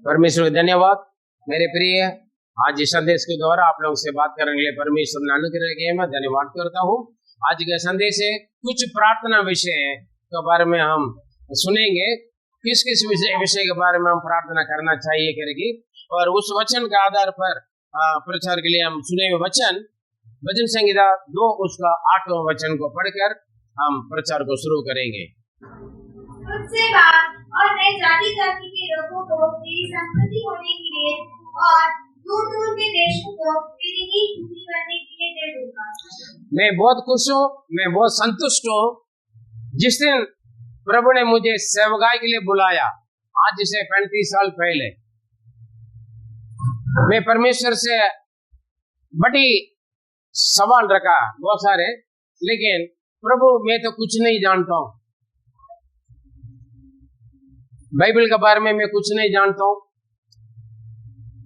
परमेश्वर को धन्यवाद। मेरे प्रिय, आज इस संदेश के द्वारा आप लोगों से बात करने के लिए परमेश्वर ने अनुग्रह किया, मैं धन्यवाद करता हूँ। आज का संदेश है कुछ प्रार्थना विषय के बारे में हम सुनेंगे, किस किस विषय के बारे में हम प्रार्थना करना चाहिए करेगी, और उस वचन के आधार पर प्रचार के लिए हम सुने हुए भजन संहिता 2 उसका 8वां वचन को पढ़कर हम प्रचार को शुरू करेंगे। मुझसे बात और मैं जाति जाति के लोगों को मेरी संपत्ति होने के लिए और दूर दूर के देशों को मेरी नींव पूरी करने के लिए दे दूंगा। मैं बहुत खुश हूँ, मैं बहुत संतुष्ट हूँ जिस दिन प्रभु ने मुझे सेवकाई के लिए बुलाया, आज से 35 साल पहले। मैं परमेश्वर से बड़ी सवाल रखा बहुत सारे, लेकिन प्रभु मैं तो कुछ नहीं जानता हूँ, बाइबल के बारे में मैं कुछ नहीं जानता हूँ,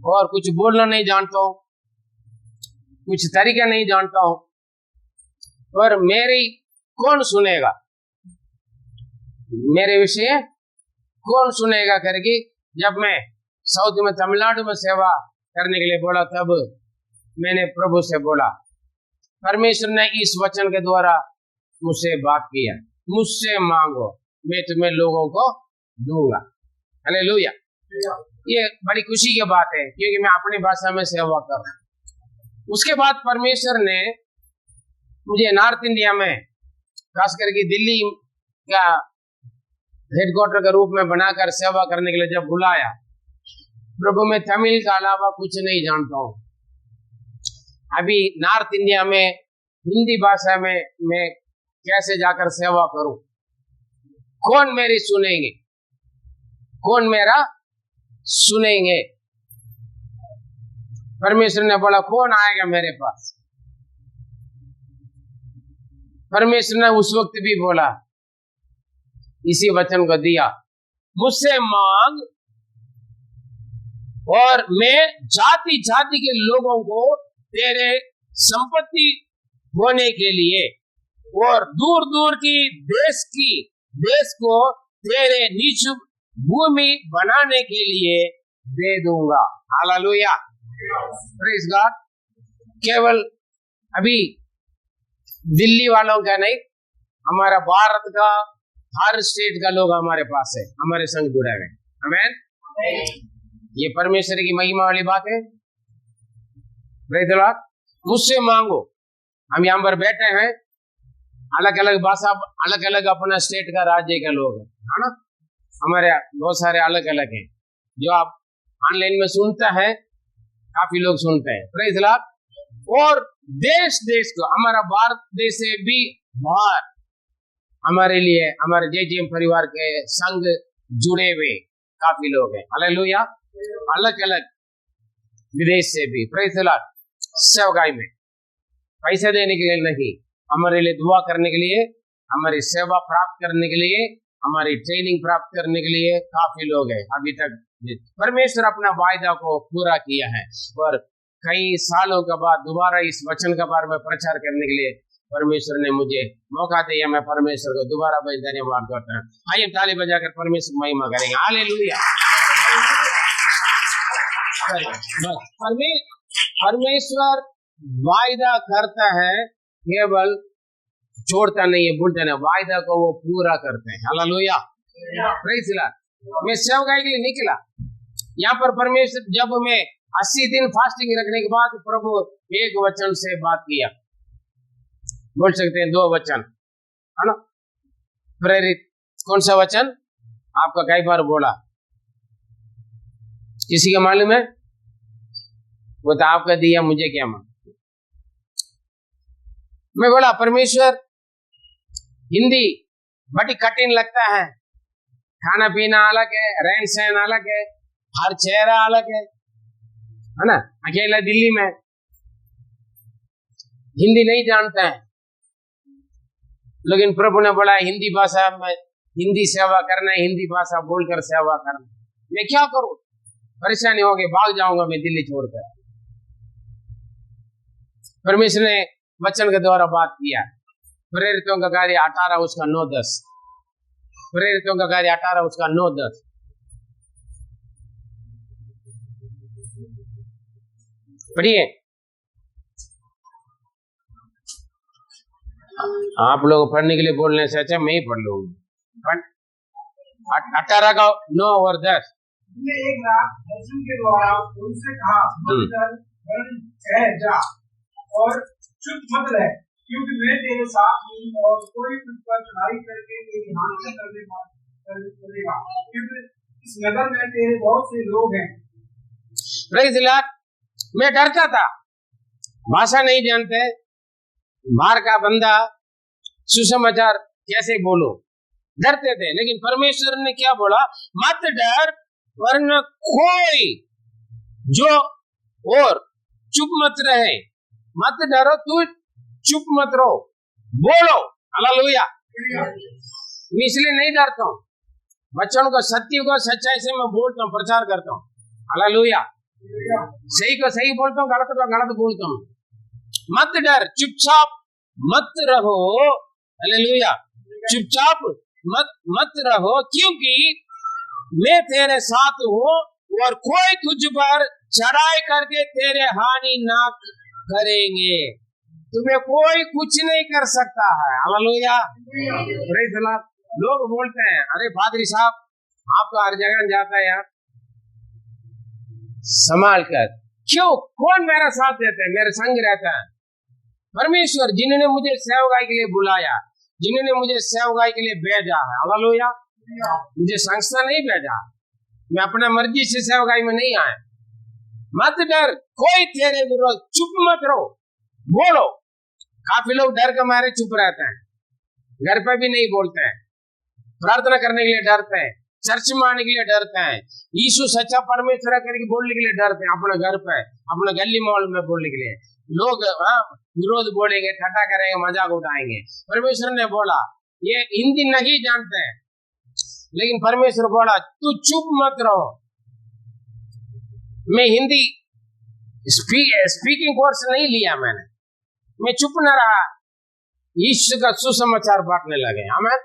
और कुछ बोलना नहीं जानता हूँ, कुछ तरीका नहीं जानता हूँ, और मेरी कौन सुनेगा, मेरे विषय कौन सुनेगा करके जब मैं साउथ में तमिलनाडु में सेवा करने के लिए बोला, तब मैंने प्रभु से बोला, परमेश्वर ने इस वचन के द्वारा मुझसे बात किया, मुझसे मांगो मैं तुम्हें लोगों को दूंगा। हालेलुया। ये बड़ी खुशी की बात है क्योंकि मैं अपनी भाषा में सेवा कर रहा हूं। उसके बाद परमेश्वर ने मुझे नॉर्थ इंडिया में, खास करके दिल्ली का हेडक्वार्टर के रूप में बनाकर सेवा करने के लिए जब बुलाया, प्रभु मैं तमिल के अलावा कुछ नहीं जानता हूँ। अभी नॉर्थ इंडिया में हिंदी भाषा में मैं कैसे जाकर सेवा करूं, कौन मेरी सुनेंगे, कौन मेरा सुनेंगे। परमेश्वर ने बोला कौन आएगा मेरे पास। परमेश्वर ने उस वक्त भी बोला, इसी वचन को दिया, मुझसे मांग और मैं जाति जाति के लोगों को तेरे संपत्ति होने के लिए और दूर दूर की देश को तेरे निज भूमि बनाने के लिए दे दूंगा। Hallelujah, praise God. केवल अभी दिल्ली वालों का नहीं, हमारा भारत का हर स्टेट का लोग हमारे पास है, हमारे संग जुड़े हुए। आमीन। ये परमेश्वर की महिमा वाली बात है। Praise God. मुझसे मांगो, हम यहाँ पर बैठे हैं, अलग अलग भाषा, अलग अलग अपना स्टेट का राज्य के लोग है ना, हमारे बहुत सारे अलग अलग हैं। जो आप ऑनलाइन में सुनते हैं, काफी लोग सुनते हैं। Praise God. और देश देश को, हमारा भारत देश से भी बाहर हमारे लिए, हमारे JGM परिवार के संग जुड़े हुए काफी लोग हैं। हालेलुया। अलग अलग विदेश से भी, प्रेज गॉड। सेवकाई में पैसे देने के लिए नहीं, हमारे लिए दुआ करने के लिए, हमारी सेवा प्राप्त करने के लिए, हमारी ट्रेनिंग प्राप्त करने के लिए काफी लोग हैं। अभी तक परमेश्वर अपना वायदा को पूरा किया है, और कई सालों के बाद दोबारा इस वचन के बारे में प्रचार करने के लिए परमेश्वर ने मुझे मौका दिया। मैं परमेश्वर को दोबारा धन्यवाद करता हूँ। आइए ताली बजाकर परमेश्वर महिमा करेंगे। हालेलुया। परमेश्वर वायदा करता है, केवल छोड़ता नहीं है, भूलता नहीं, वायदा को वो पूरा करते हैं। Hallelujah, praise God. मैं सेवकाई के लिए निकला, यहाँ पर परमेश्वर, जब मैं 80 दिन फास्टिंग रखने के बाद प्रभु एक वचन से बात किया, बोल सकते हैं 2 वचन है ना, प्रेरित। कौन सा वचन आपका कई बार बोला, किसी का मालूम है? वो तो आपका दिया, मुझे क्या मालूम। मैं बोला परमेश्वर, हिंदी बड़ी कठिन लगता है, खाना पीना अलग है, रहन सहन अलग है, हर चेहरा अलग है ना। अकेला दिल्ली में हिंदी नहीं जानता है, लेकिन प्रभु ने बोला हिंदी भाषा में हिंदी सेवा करना है, हिंदी भाषा बोलकर सेवा करना। मैं क्या करूं, परेशानी हो गई, भाग जाऊंगा मैं दिल्ली छोड़कर। परमेश्वर ने वचन के द्वारा बात किया। प्रेरितों का कार्य 18 उसका 9-10, प्रेरितों का कार्य 18 उसका 9-10। पढ़िए, आप लोग पढ़ने के लिए बोलने से अच्छा मैं ही पढ़ लूंगा। 18 का 9 और 10। एक रात दर्शन के द्वारा उनसे कहा, जा और चुप मत रह, क्योंकि मैं तेरे साथ हूँ और कोई तुझ पर चढ़ाई करके तेरी हानि करेगा, क्योंकि इस नगर में तेरे बहुत से लोग हैं। Praise the Lord. मैं डरता था, भाषा नहीं जानते, बाहर का बंदा, सुसमाचार कैसे बोलो, डरते थे। लेकिन परमेश्वर ने क्या बोला, मत डर, वरना कोई जो और चुप मत रहे, मत डरो, तू चुप मत रहो, बोलो हालेलुया। मैं इसलिए नहीं डरता हूँ, बच्चों को सत्य को सच्चाई से मैं बोलता हूँ, प्रचार करता हूँ हालेलुया। सही को सही बोलता हूँ, गलत को गलत बोलता हूँ। मत डर, चुपचाप मत रहो हालेलुया, चुपचाप मत रहो, क्योंकि मैं तेरे साथ हूँ और कोई तुझ पर चढ़ाई करके तेरे हानि ना करेंगे। तुम्हें कोई कुछ नहीं कर सकता है हालेलुया। Praise the Lord. लोग बोलते हैं, अरे पादरी साहब आप तो हर जगह जाता है यार, संभाल कर। क्यों? कौन मेरा साथ देता है, मेरे संग रहता है? परमेश्वर जिन्होंने मुझे सेवकाई के लिए बुलाया, जिन्होंने मुझे सेवकाई के लिए भेजा है हालेलुया। मुझे संस्था नहीं भेजा, मैं अपना मर्जी से सेवकाई में नहीं आया। मत डर, कोई तेरे विरोध, चुप मत रहो, बोलो। काफी लोग डर के मारे चुप रहते हैं, घर पे भी नहीं बोलते हैं, प्रार्थना करने के लिए डरते हैं, चर्च में आने के लिए डरते हैं, यीशु सच्चा परमेश्वर करके बोलने के लिए डरते हैं, अपने घर पे, अपने गली मोहल्ले में बोलने के लिए। लोग विरोध बोलेंगे, ठट्टा करेंगे, मजाक उठाएंगे। परमेश्वर ने बोला, ये हिंदी नहीं जानते हैं, लेकिन परमेश्वर बोला तू चुप मत रहो। मैं हिंदी स्पीकिंग कोर्स नहीं लिया मैंने, मैं चुप न रहा, यीशु का सुसमाचार बांटने लगे। हमें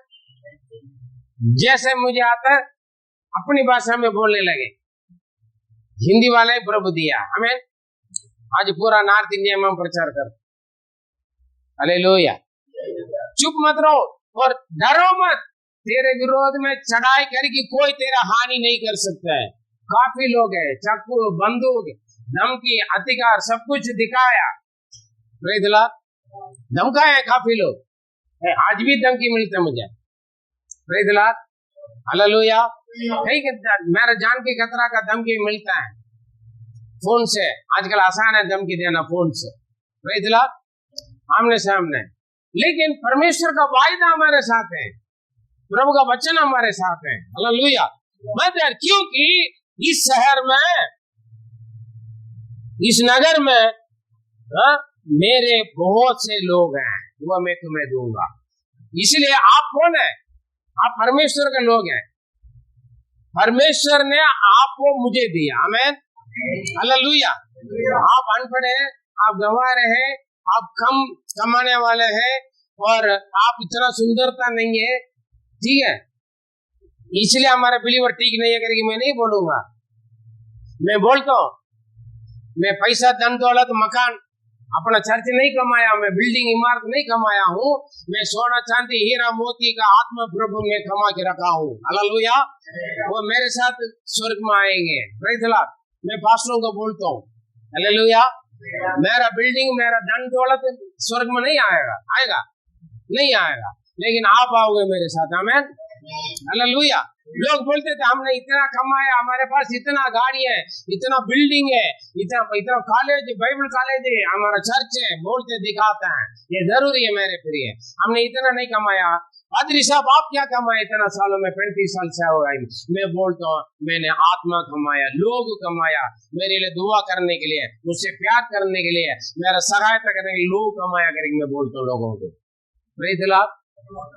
जैसे मुझे आता है अपनी भाषा में बोलने लगे। हिंदी वाले प्रभु दिया हमें, आज पूरा नॉर्थ इंडिया में प्रचार कर। हालेलुया। चुप मत रहो और डरो मत, तेरे विरोध में चढ़ाई करके कोई तेरा हानि नहीं कर सकता है। काफी लोग है, चाकू, बंदूक, धमकी, अधिकार सब कुछ दिखाया, प्रेज़ द लॉर्ड, धमकाया है काफी लोग, आज भी धमकी मिलते है मुझे, प्रेज़ द लॉर्ड हालेलुया। मेरा जान की खतरा का धमकी मिलता है फोन से, आजकल आसान है धमकी देना फोन से, प्रेज़ द लॉर्ड, आमने सामने। लेकिन परमेश्वर का वायदा हमारे साथ है, प्रभु का वचन हमारे साथ है हालेलुया। मत डर, क्योंकि इस शहर में, इस नगर में मेरे बहुत से लोग हैं, वो मैं तुम्हें दूंगा। इसलिए आप कौन है? आप परमेश्वर के लोग हैं, परमेश्वर ने आपको मुझे दिया, आमीन हालेलुया। आप अनपढ़ हैं, आप गंवार हैं, आप कम कमाने वाले हैं और आप इतना सुंदरता नहीं है, ठीक है, इसलिए हमारा बिलीवर ठीक नहीं है करके मैं नहीं बोलूंगा। मैं बोलता हूँ, मैं पैसा, धन दौलत, मकान, अपना चर्च नहीं कमाया, मैं बिल्डिंग इमारत नहीं कमाया हूँ, मैं सोना चांदी हीरा मोती का आत्मा प्रभु में कमा के रखा हूँ हालेलुया। वो मेरे साथ स्वर्ग में आएंगे, प्रेज़ द लॉर्ड। मैं पास्टरों को बोलता हूँ हालेलुया, मेरा बिल्डिंग, मेरा धन दौलत स्वर्ग में नहीं आएगा, आएगा नहीं आएगा, लेकिन आप आओगे मेरे साथ, आमीन हालेलुया। लोग बोलते थे हमने इतना कमाया, हमारे पास इतना गाड़ी है, इतना बिल्डिंग है, इतना कॉलेज, बाइबल कॉलेज है, हमारा चर्च है, बोलते दिखाते हैं। ये जरूरी है मेरे प्रिय, हमने इतना नहीं कमाया। पादरी साहब आप क्या कमाए इतना सालों में? 35 साल से हो गए। मैं बोलता हूँ मैंने आत्मा कमाया, लोग कमाया, मेरे लिए दुआ करने के लिए, मुझसे प्यार करने के लिए, मेरा सहायता करने के लिए लोग कमाया करके मैं बोलता हूँ लोगों को, प्रेज़ द लॉर्ड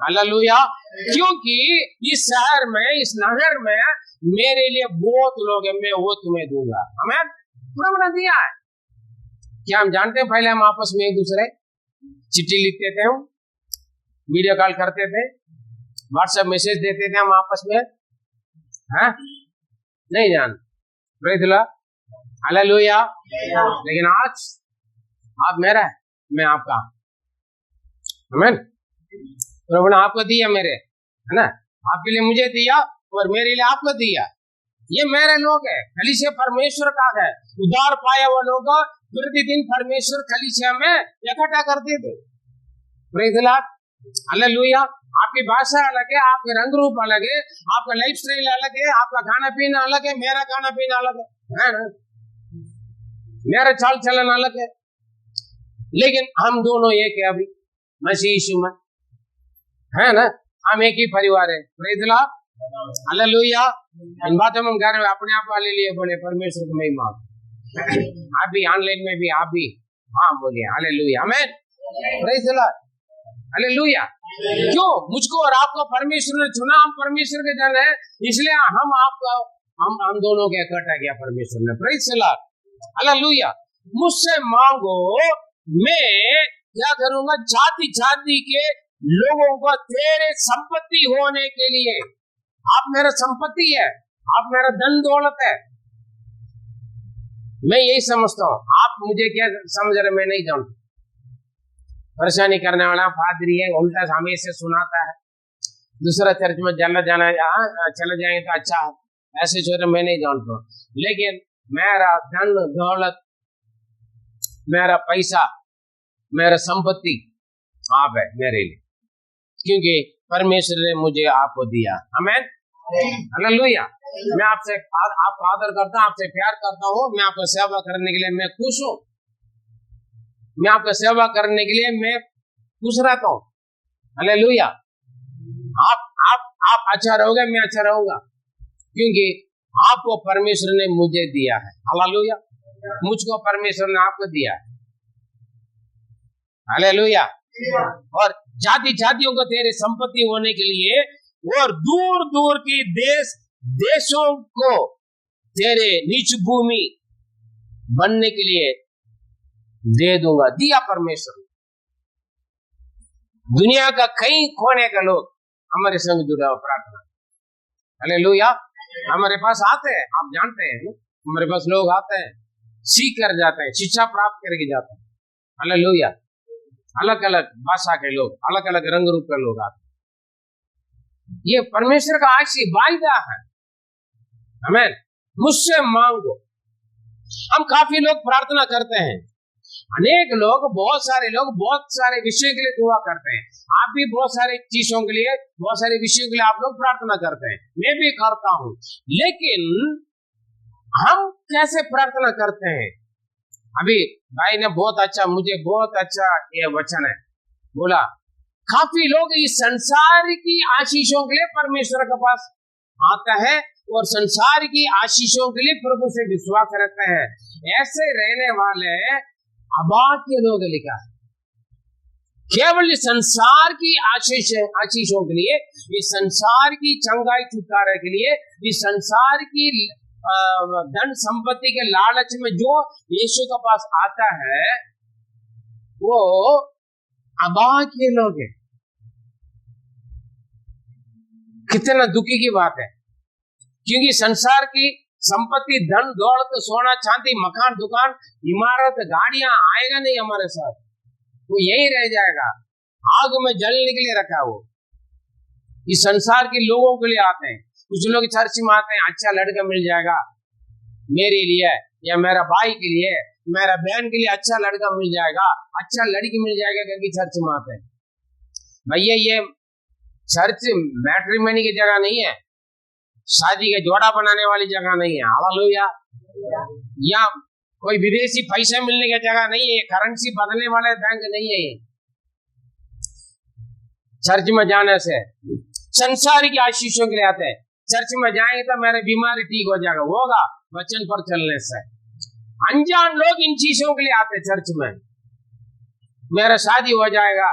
हालेलुया। क्योंकि इस शहर में, इस नगर में मेरे लिए बहुत लोग हैं, मैं वो तुम्हें दूंगा, हमें प्रभु ने दिया है। क्या हम जानते हैं पहले हम आपस में एक दूसरे चिट्ठी लिखते थे, हम वीडियो कॉल करते थे, व्हाट्सएप मैसेज देते थे हम आपस में, हाँ नहीं जान, प्रेज़ द लॉर्ड हालेलुया। लेकिन आज आप मेरा है, मैं आपका। आमीन। प्रभु ने आपको दिया मेरे, है ना, आपके लिए मुझे दिया और मेरे लिए आपको दिया। ये मेरे लोग है, कलीसिया परमेश्वर का है। उद्धार पाया हुआ लोग प्रतिदिन परमेश्वर कलीसिया में इकट्ठा करते थे। Praise the Lord, hallelujah. आपकी भाषा अलग है, आपके रंग रूप अलग है, आपका लाइफ स्टाइल अलग है, आपका खाना पीना अलग है, मेरा खाना पीना अलग है ना? मेरा चाल चलन अलग है, लेकिन हम दोनों एक है अभी मसीह यीशु में, है ना? हम एक ही परिवार है। Praise the Lord, hallelujah. इन बातों में हम कह रहे हैं, अपने आप वाले लिए बोले परमेश्वर की महिमा। आप भी ऑनलाइन में भी आप भी हाँ बोलिए हालेलुया, आमीन, प्रेज़ द लॉर्ड, हालेलुया। क्यों? मुझको और आपको परमेश्वर ने चुना, हम परमेश्वर के जन है, इसलिए हम दोनों के इकट्ठा किया परमेश्वर ने। Praise the Lord, hallelujah. मुझसे मांगो, मैं क्या करूंगा? जाति जाति के लोगों को तेरे संपत्ति होने के लिए। आप मेरा संपत्ति है, आप मेरा धन दौलत है। मैं यही समझता हूँ, आप मुझे क्या समझ रहे मैं नहीं जानता। परेशानी करने वाला पादरी है, उल्टा हमेशा सुनाता है, दूसरा चर्च में चला जाएंगे तो अच्छा है, ऐसे छोटे मैं नहीं जानता। लेकिन मेरा धन दौलत, मेरा पैसा, मेरा संपत्ति आप है मेरे लिए, क्योंकि परमेश्वर ने मुझे आपको दिया। आमीन, हालेलुया। मैं आपसे आपको आदर करता हूँ, आपसे प्यार करता हूँ, मैं आपको सेवा करने के लिए मैं खुश हूँ, मैं आपको सेवा करने के लिए मैं खुश रहता हूँ। हालेलुया। आप अच्छा रहोगे, मैं अच्छा रहूंगा, क्योंकि आपको परमेश्वर ने मुझे दिया है। हालेलुया। मुझको परमेश्वर ने आपको दिया है। हालेलुया। और जाति जातियों को तेरे संपत्ति होने के लिए और दूर दूर की देशों को तेरे नीच भूमि बनने के लिए दे दूंगा। दिया परमेश्वर। दुनिया का कई कोने का लोग हमारे संग जुड़ा हुआ प्रार्थना। हालेलुया। हमारे पास आते हैं, आप जानते हैं, हमारे पास लोग आते हैं, सीख कर जाते हैं, शिक्षा प्राप्त करके जाते हैं। हालेलुया। अलग अलग भाषा के लोग, अलग अलग रंग रूप के लोग आते हैं। ये परमेश्वर का वायदा है। आमीन। मुझसे मांगो। हम काफी लोग प्रार्थना करते हैं, अनेक लोग, बहुत सारे लोग बहुत सारे विषय के लिए दुआ करते हैं। आप भी बहुत सारे चीजों के लिए, बहुत सारे विषयों के लिए आप लोग प्रार्थना करते हैं, मैं भी करता हूं। लेकिन हम कैसे प्रार्थना करते हैं? अभी भाई ने मुझे बहुत अच्छा ये वचन है बोला। काफी लोग इस संसार की आशीषों के लिए परमेश्वर के पास आता है और संसार की आशीषों के लिए प्रभु से विश्वास रखते हैं। ऐसे रहने वाले अभाग्य लोग लिखा है। केवल संसार की आशीषों के लिए, इस संसार की चंगाई छुटकारे के लिए, इस संसार की धन संपत्ति के लालच में जो यीशु के पास आता है, वो अभाग्य लोग हैं। कितना दुखी की बात है, क्योंकि संसार की संपत्ति, धन दौलत, सोना चांदी, मकान दुकान, इमारत, गाड़ियां आएगा नहीं हमारे साथ, वो यही रह जाएगा, आग में जलने के लिए रखा। वो इस संसार के लोगों के लिए आते हैं। कुछ लोग चर्च में आते हैं, अच्छा लड़का मिल जाएगा मेरे लिए या मेरा भाई के लिए, मेरा बहन के लिए अच्छा लड़का मिल जाएगा, अच्छा लड़की मिल जाएगा, क्योंकि चर्च में आते हैं। भैया ये चर्च मैट्रिमनी की जगह नहीं है, शादी का जोड़ा बनाने वाली जगह नहीं है। हालेलुया। या कोई विदेशी पैसे मिलने की जगह नहीं है, करेंसी बदलने वाले बैंक नहीं है। चर्च में जाने से संसार की आशीषों के लिए आते हैं। चर्च में जाएंगे तो मेरी बीमारी ठीक हो जाएगा, होगा वचन पर चलने से। अनजान लोग इन चीजों के लिए आते चर्च में, मेरा शादी हो जाएगा।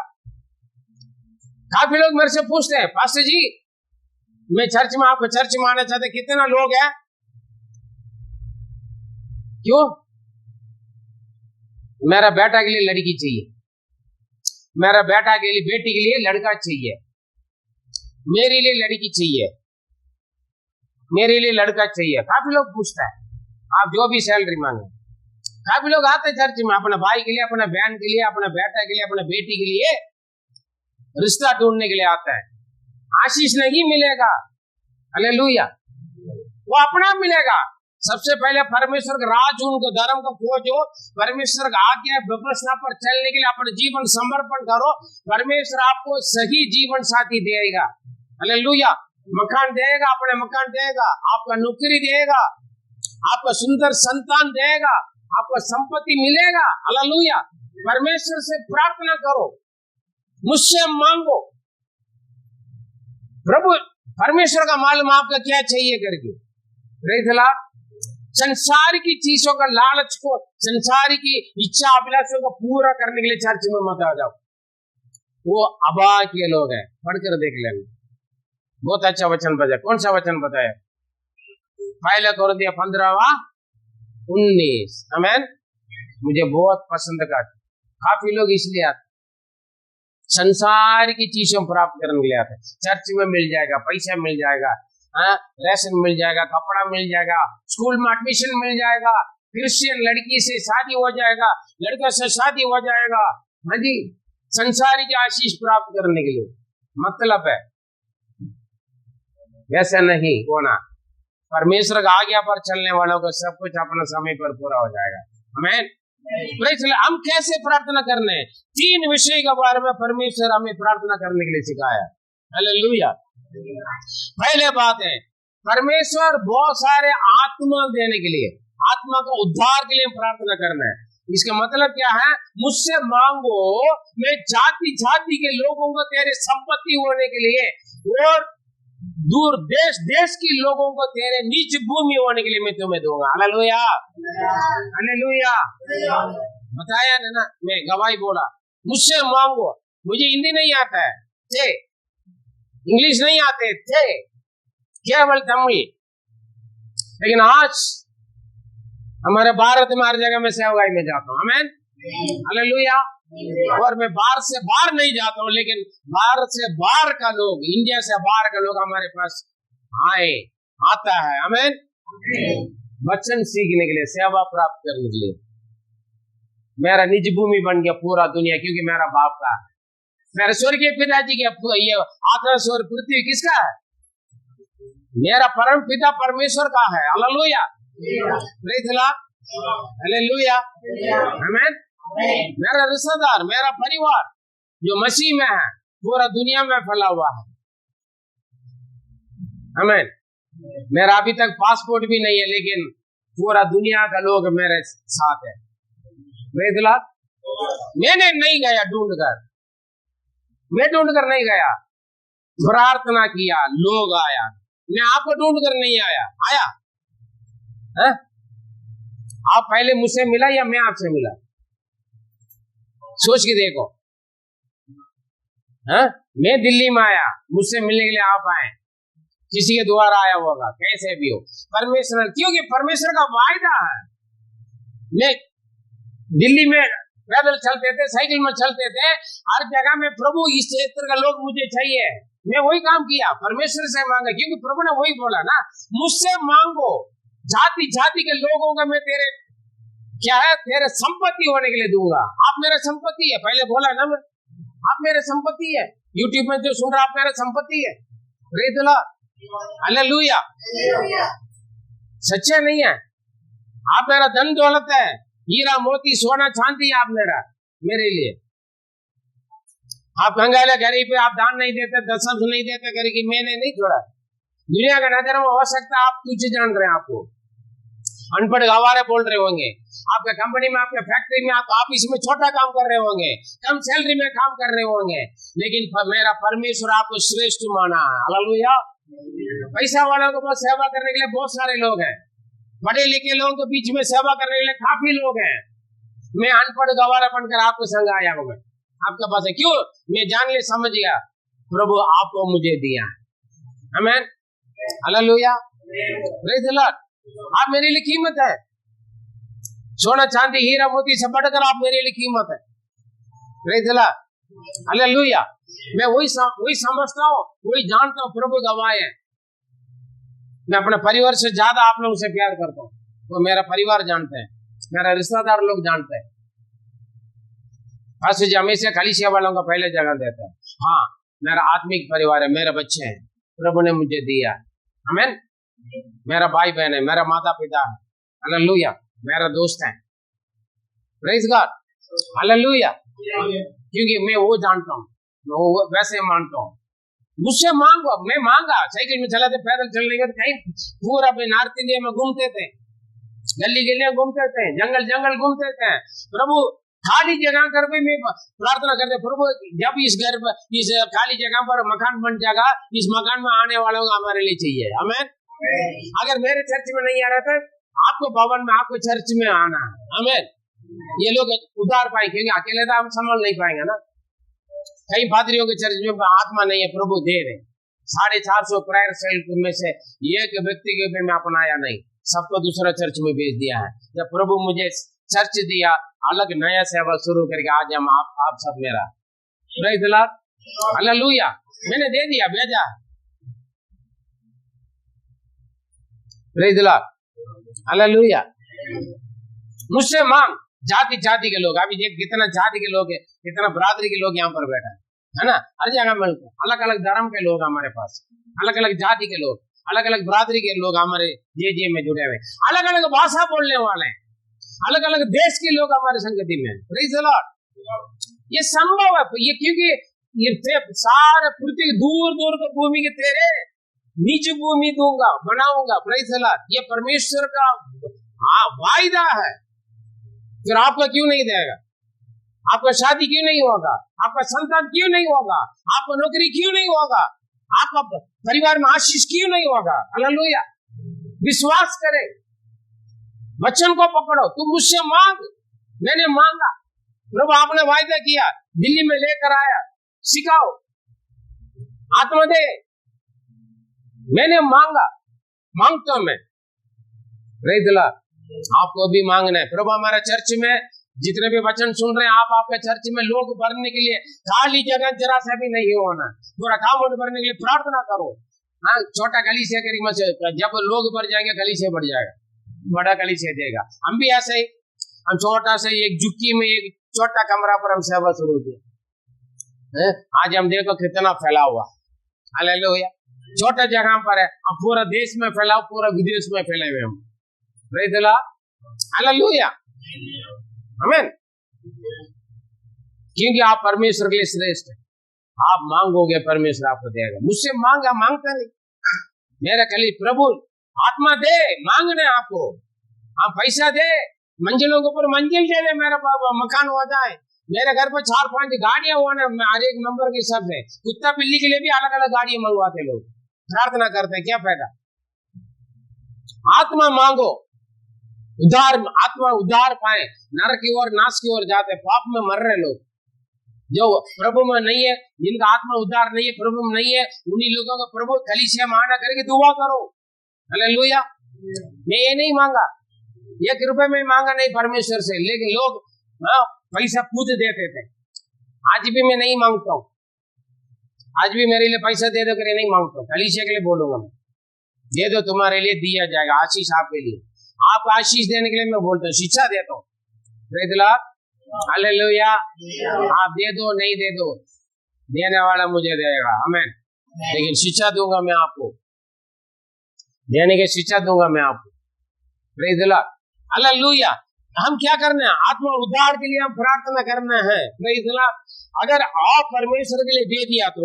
काफी लोग मेरे से पूछते हैं, पास्टर जी मैं चर्च में, आपको चर्च में आना चाहते, कितना लोग हैं? क्यों? मेरा बेटा के लिए लड़की चाहिए, मेरा बेटा के लिए, बेटी के लिए लड़का चाहिए, मेरे लिए लड़की चाहिए, मेरे लिए लड़का चाहिए। काफी लोग पूछता है। आप जो भी सैलरी मांगे। काफी लोग आते चर्च में अपने भाई के लिए, अपने बहन के लिए, अपने बेटा के लिए, अपने बेटी के लिए रिश्ता ढूंढने के लिए आता है। आशीष नहीं मिलेगा, हालेलुया, वो अपना मिलेगा। सबसे पहले परमेश्वर का राज, उनको धर्म को खोजो, परमेश्वर का आज्ञा व्यवस्था पर चलने के लिए अपना जीवन समर्पण करो। परमेश्वर आपको सही जीवन साथी देगा, हालेलुया। मकान देगा, अपने मकान देगा, आपका नौकरी देगा, आपका सुंदर संतान देगा, आपको संपत्ति मिलेगा, हालेलुया। परमेश्वर से प्रार्थना करो, मुझसे मांगो। प्रभु परमेश्वर का मालूम आपका क्या चाहिए करके। Praise the Lord. संसार की चीजों का लालच को, संसार की इच्छा अभिलाषों को पूरा करने के लिए चर्च में मत आ जाओ। वो अबा के लोग हैं, पढ़कर देख लेंगे। बहुत अच्छा वचन बताया। कौन सा वचन बताया? पहले कोरिन्थियों 15:19। आमीन। मुझे बहुत पसंद का। काफी लोग इसलिए आते, संसार की चीजों प्राप्त करने के लिए आते। चर्च में मिल जाएगा, पैसा मिल जाएगा, राशन मिल जाएगा, कपड़ा मिल जाएगा, स्कूल में एडमिशन मिल जाएगा, क्रिश्चियन लड़की से शादी हो जाएगा, लड़का से शादी हो जाएगा। हाँ जी, संसारी की आशीष प्राप्त करने के लिए मतलब है। वैसा नहीं होना। परमेश्वर का आज्ञा पर चलने वालों को सब कुछ अपना समय पर पूरा हो जाएगा। आमीन। हम कैसे प्रार्थना करने, 3 विषय के बारे में परमेश्वर हमें प्रार्थना करने के लिए सिखाया। हालेलुया। पहले बात है, परमेश्वर बहुत सारे आत्मा देने के लिए, आत्मा को उद्धार के लिए प्रार्थना करना है। इसका मतलब क्या है? मुझसे मांगो, मैं जाति जाति के लोगों को तेरे संपत्ति होने के लिए और दूर देश देश के लोगों को तेरे नीच भूमि होने के लिए मैं तुम्हें दूंगा। Hallelujah, hallelujah. बताया ना, मैं गवाही बोला, मुझसे मांगो। मुझे हिंदी नहीं आता है, थे इंग्लिश नहीं आते थे, केवल तमिल। लेकिन आज हमारे भारत में हर जगह में सेवकाई में जाता हूँ। आमीन, हालेलुया। और मैं बाहर से बाहर नहीं जाता हूँ, लेकिन भारत से बाहर का लोग, इंडिया से बाहर का लोग हमारे पास आता है। आमीन। वचन सीखने के लिए, सेवा प्राप्त करने के लिए। मेरा निज भूमि बन गया पूरा दुनिया, क्योंकि मेरा बाप का है। मेरे स्वर्गीय पिताजी के ये आकाश और पृथ्वी किसका है? मेरा परम पिता परमेश्वर का है। Hallelujah, praise the Lord, hallelujah, आमीन। मेरा रिश्तेदार, मेरा परिवार जो मसीह में है, पूरा दुनिया में फैला हुआ है। आमीन। मेरा अभी तक पासपोर्ट भी नहीं है, लेकिन पूरा दुनिया का लोग मेरे साथ है। Praise the Lord. मैंने नहीं गया ढूंढकर, मैं ढूंढकर नहीं गया, प्रार्थना किया, लोग आया। मैं आपको ढूंढकर नहीं आया, आया है? आप पहले मुझसे मिला या मैं आपसे मिला? सोच के देखो। है? मैं दिल्ली में आया, मुझसे मिलने के लिए आप आए, किसी के द्वारा आया होगा, कैसे भी हो। परमेश्वर, क्योंकि परमेश्वर का वायदा है। मैं दिल्ली में पैदल चलते थे, साइकिल में चलते थे, हर जगह में प्रभु इस क्षेत्र का लोग मुझे चाहिए। मैं वही काम किया, परमेश्वर से मांगा, क्योंकि प्रभु ने वही बोला ना, मुझसे मांगो, जाति जाति के लोगों का मैं तेरे क्या है, तेरे संपत्ति होने के लिए दूंगा। आप मेरे संपत्ति है, पहले बोला ना मैं, आप मेरे संपत्ति है। यूट्यूब में जो सुन रहा, आप मेरे संपत्ति है। Praise the Lord, hallelujah. सच्चे नहीं है? आप मेरा धन दौलत है, हीरा मोती सोना चांदी, आप मेरे लिए। आप कंगाले गरीब पे आप दान नहीं देते, दशम नहीं देते करके मैंने नहीं छोड़ा। दुनिया का नजर में हो सकता है आप कुछ जान रहे हैं, आपको अनपढ़ गवारे बोल रहे होंगे। आपके कंपनी में, आपके फैक्ट्री में, आप ऑफिस में छोटा काम कर रहे होंगे, कम सैलरी में काम कर रहे होंगे, लेकिन मेरा परमेश्वर आपको श्रेष्ठ माना है। हालेलुया। पैसा वालों को बहुत सेवा करने के लिए बहुत सारे लोग हैं, पढ़े लिखे लोगों के बीच में सेवा करने के लिए काफी लोग हैं। मैं अनपढ़ गवारा बनकर आपको संग आया हूँ, आपके पास है। क्यों? मैं जान ले, समझ गया, प्रभु आपको मुझे दिया है। आमीन, हालेलुया, प्रेज़ द लॉर्ड। आप मेरे लिए कीमत है, सोना चांदी हीरा मोती से बढ़कर आप मेरे लिए कीमत है। Praise the Lord, hallelujah. मैं वही समझता हूँ, वही जानता हूँ, प्रभु गवाह है। मैं अपने परिवार से ज्यादा आप लोगों से प्यार करता हूँ। वो मेरा परिवार जानता है, मेरा रिश्तेदार लोग जानते हैं। पास्टर जी हमेशा कलीसिया वालों को पहले जगह देता है। हाँ, मेरा आत्मिक परिवार है, मेरे बच्चे हैं, प्रभु ने मुझे दिया, आमीन। मेरा भाई बहन है, मेरा माता पिता है, हालेलुया, मेरा दोस्त है, प्रेज गॉड, हालेलुया। क्योंकि मैं वो जानता हूँ, मैं वो वैसे मानता हूँ। मुझसे मांगो, मैं मांगा, साइकिल में चलाते पैदल चलने के कहीं पूरा नॉर्थ इंडिया में घूमते थे, गली गलियां घूमते थे, जंगल जंगल घूमते थे। प्रभु खाली जगह कर भी मैं प्रार्थना करते, प्रभु जब इस घर पर इस खाली जगह पर मकान बन जाएगा, इस मकान में आने वालों को हमारे लिए चाहिए, आमीन। अगर मेरे चर्च में नहीं आ रहा था, आपको भवन में, आपको चर्च में आना है, आमीन। ये लोग उधार पाएंगे, क्योंकि अकेले तो हम संभाल नहीं पाएंगे ना। कई पादरियों के चर्च में आत्मा नहीं है, प्रभु दे रहे। 450 प्रेयर सेल में से एक व्यक्ति के भी मैं अपनाया नहीं, सबको दूसरा चर्च में भेज दिया है। जब प्रभु मुझे चर्च दिया, अलग नया सेवा शुरू करके आज हम आप सब मेरा, प्रेज द लॉर्ड, हालेलुया, मैंने दे दिया, भेजा, प्रेज द लॉर्ड, हालेलुया। मुझसे मांग, जाति जाति के लोग, अभी देख कितना जाति के लोग है, कितना बरादरी के लोग यहाँ पर बैठा है ना, हर जगह मिलते हैं। अलग अलग धर्म के लोग हमारे पास, अलग अलग जाति के लोग, अलग अलग बरादरी के लोग हमारे जे में जुड़े हुए, अलग अलग भाषा बोलने वाले हैं, अलग अलग देश के लोग हमारे संगति में, प्रेज द लॉर्ड। ये संभव है, ये क्योंकि ये सारे पृथ्वी दूर दूर की भूमि के तेरे निज भूमि दूंगा, बनाऊंगा, प्रेज द लॉर्ड। ये परमेश्वर का वायदा है। फिर आपका क्यों नहीं देगा? आपका शादी क्यों नहीं होगा? आपका संतान क्यों नहीं होगा? आपको नौकरी क्यों नहीं होगा? आपका परिवार में आशीष क्यों नहीं होगा? हालेलुया। विश्वास करे, वचन को पकड़ो। तू मुझसे मांग, मैंने मांगा, प्रभु आपने वायदा किया, दिल्ली में लेकर आया, सिखाओ, आत्मा दे, मैंने मांगा, मांगता मैं, प्रेज द लॉर्ड। आपको भी मांगना है। प्रभु हमारे चर्च में जितने भी वचन सुन रहे हैं, आप आपके चर्च में लोग भरने के लिए खाली जगह जरा सा भी नहीं होना, पूरा काम भरने के लिए प्रार्थना करो। हाँ, छोटा कलीसिया करीब, जब लोग भर जाएंगे कलीसिया बढ़ जाएगा, बड़ा कलीसिया देगा। हम भी ऐसे ही, हम छोटा से एक झुक्की में एक छोटा कमरा पर हम सेवा शुरू किया। आज हम देखो कितना फैला हुआ, हालेलुया। छोटा जगह पर है, हम पूरा देश में फैलाओ, पूरा विदेश में फैले हुए हम, प्रेज द लॉर्ड, हालेलुया, आमीन। क्योंकि आप परमेश्वर के लिए श्रेष्ठ हैं। आप मांगोगे, परमेश्वर आपको देगा। मुझसे मांगा, मांगता नहीं, मेरा कली प्रभु आत्मा दे, मांगने आपको, आप पैसा दे, मंजिलों के ऊपर मंजिल दे दे, मेरा मकान हो जाए, मेरे घर पर 4-5 गाड़ियां होने, हर एक नंबर के हिसाब से। कुत्ता बिल्ली के लिए भी अलग अलग गाड़ियां मंगवाते लोग, प्रार्थना करते हैं, क्या फायदा? आत्मा मांगो, उद्धार, आत्मा उद्धार पाए। नरक की ओर, नाश की ओर जाते, पाप में मर रहे लोग जो प्रभु में नहीं है, जिनका आत्मा उद्धार नहीं है, प्रभु में नहीं है, उन्हीं लोगों को प्रभु कलीसिया में आना करके दुआ करो, हालेलुया। मैं ये नहीं मांगा, 1 रुपए में मांगा नहीं परमेश्वर से, लेकिन लोग पैसा खुद देते थे। आज भी मैं नहीं मांगता हूँ, आज भी मेरे लिए पैसा दे दो कर नहीं मांगता हूँ, कलीसिया के लिए बोलूंगा मैं, दे दो, तुम्हारे लिए दिया जाएगा, आशीष आपके लिए, आप आशीष देने के लिए मैं बोलता हूँ, शिक्षा देता हूँ, प्रेज द लॉर्ड, हालेलुया। आप दे दो, नहीं दे दो, देने वाला मुझे देगा, आमीन। लेकिन शिक्षा दूंगा मैं आपको, देने की शिक्षा दूंगा मैं आपको, प्रेज द लॉर्ड, हालेलुया। हम क्या करना है? आत्मा उद्धार के लिए हम प्रार्थना करना है, प्रेज द लॉर्ड। अगर आप परमेश्वर के लिए दे दिया तो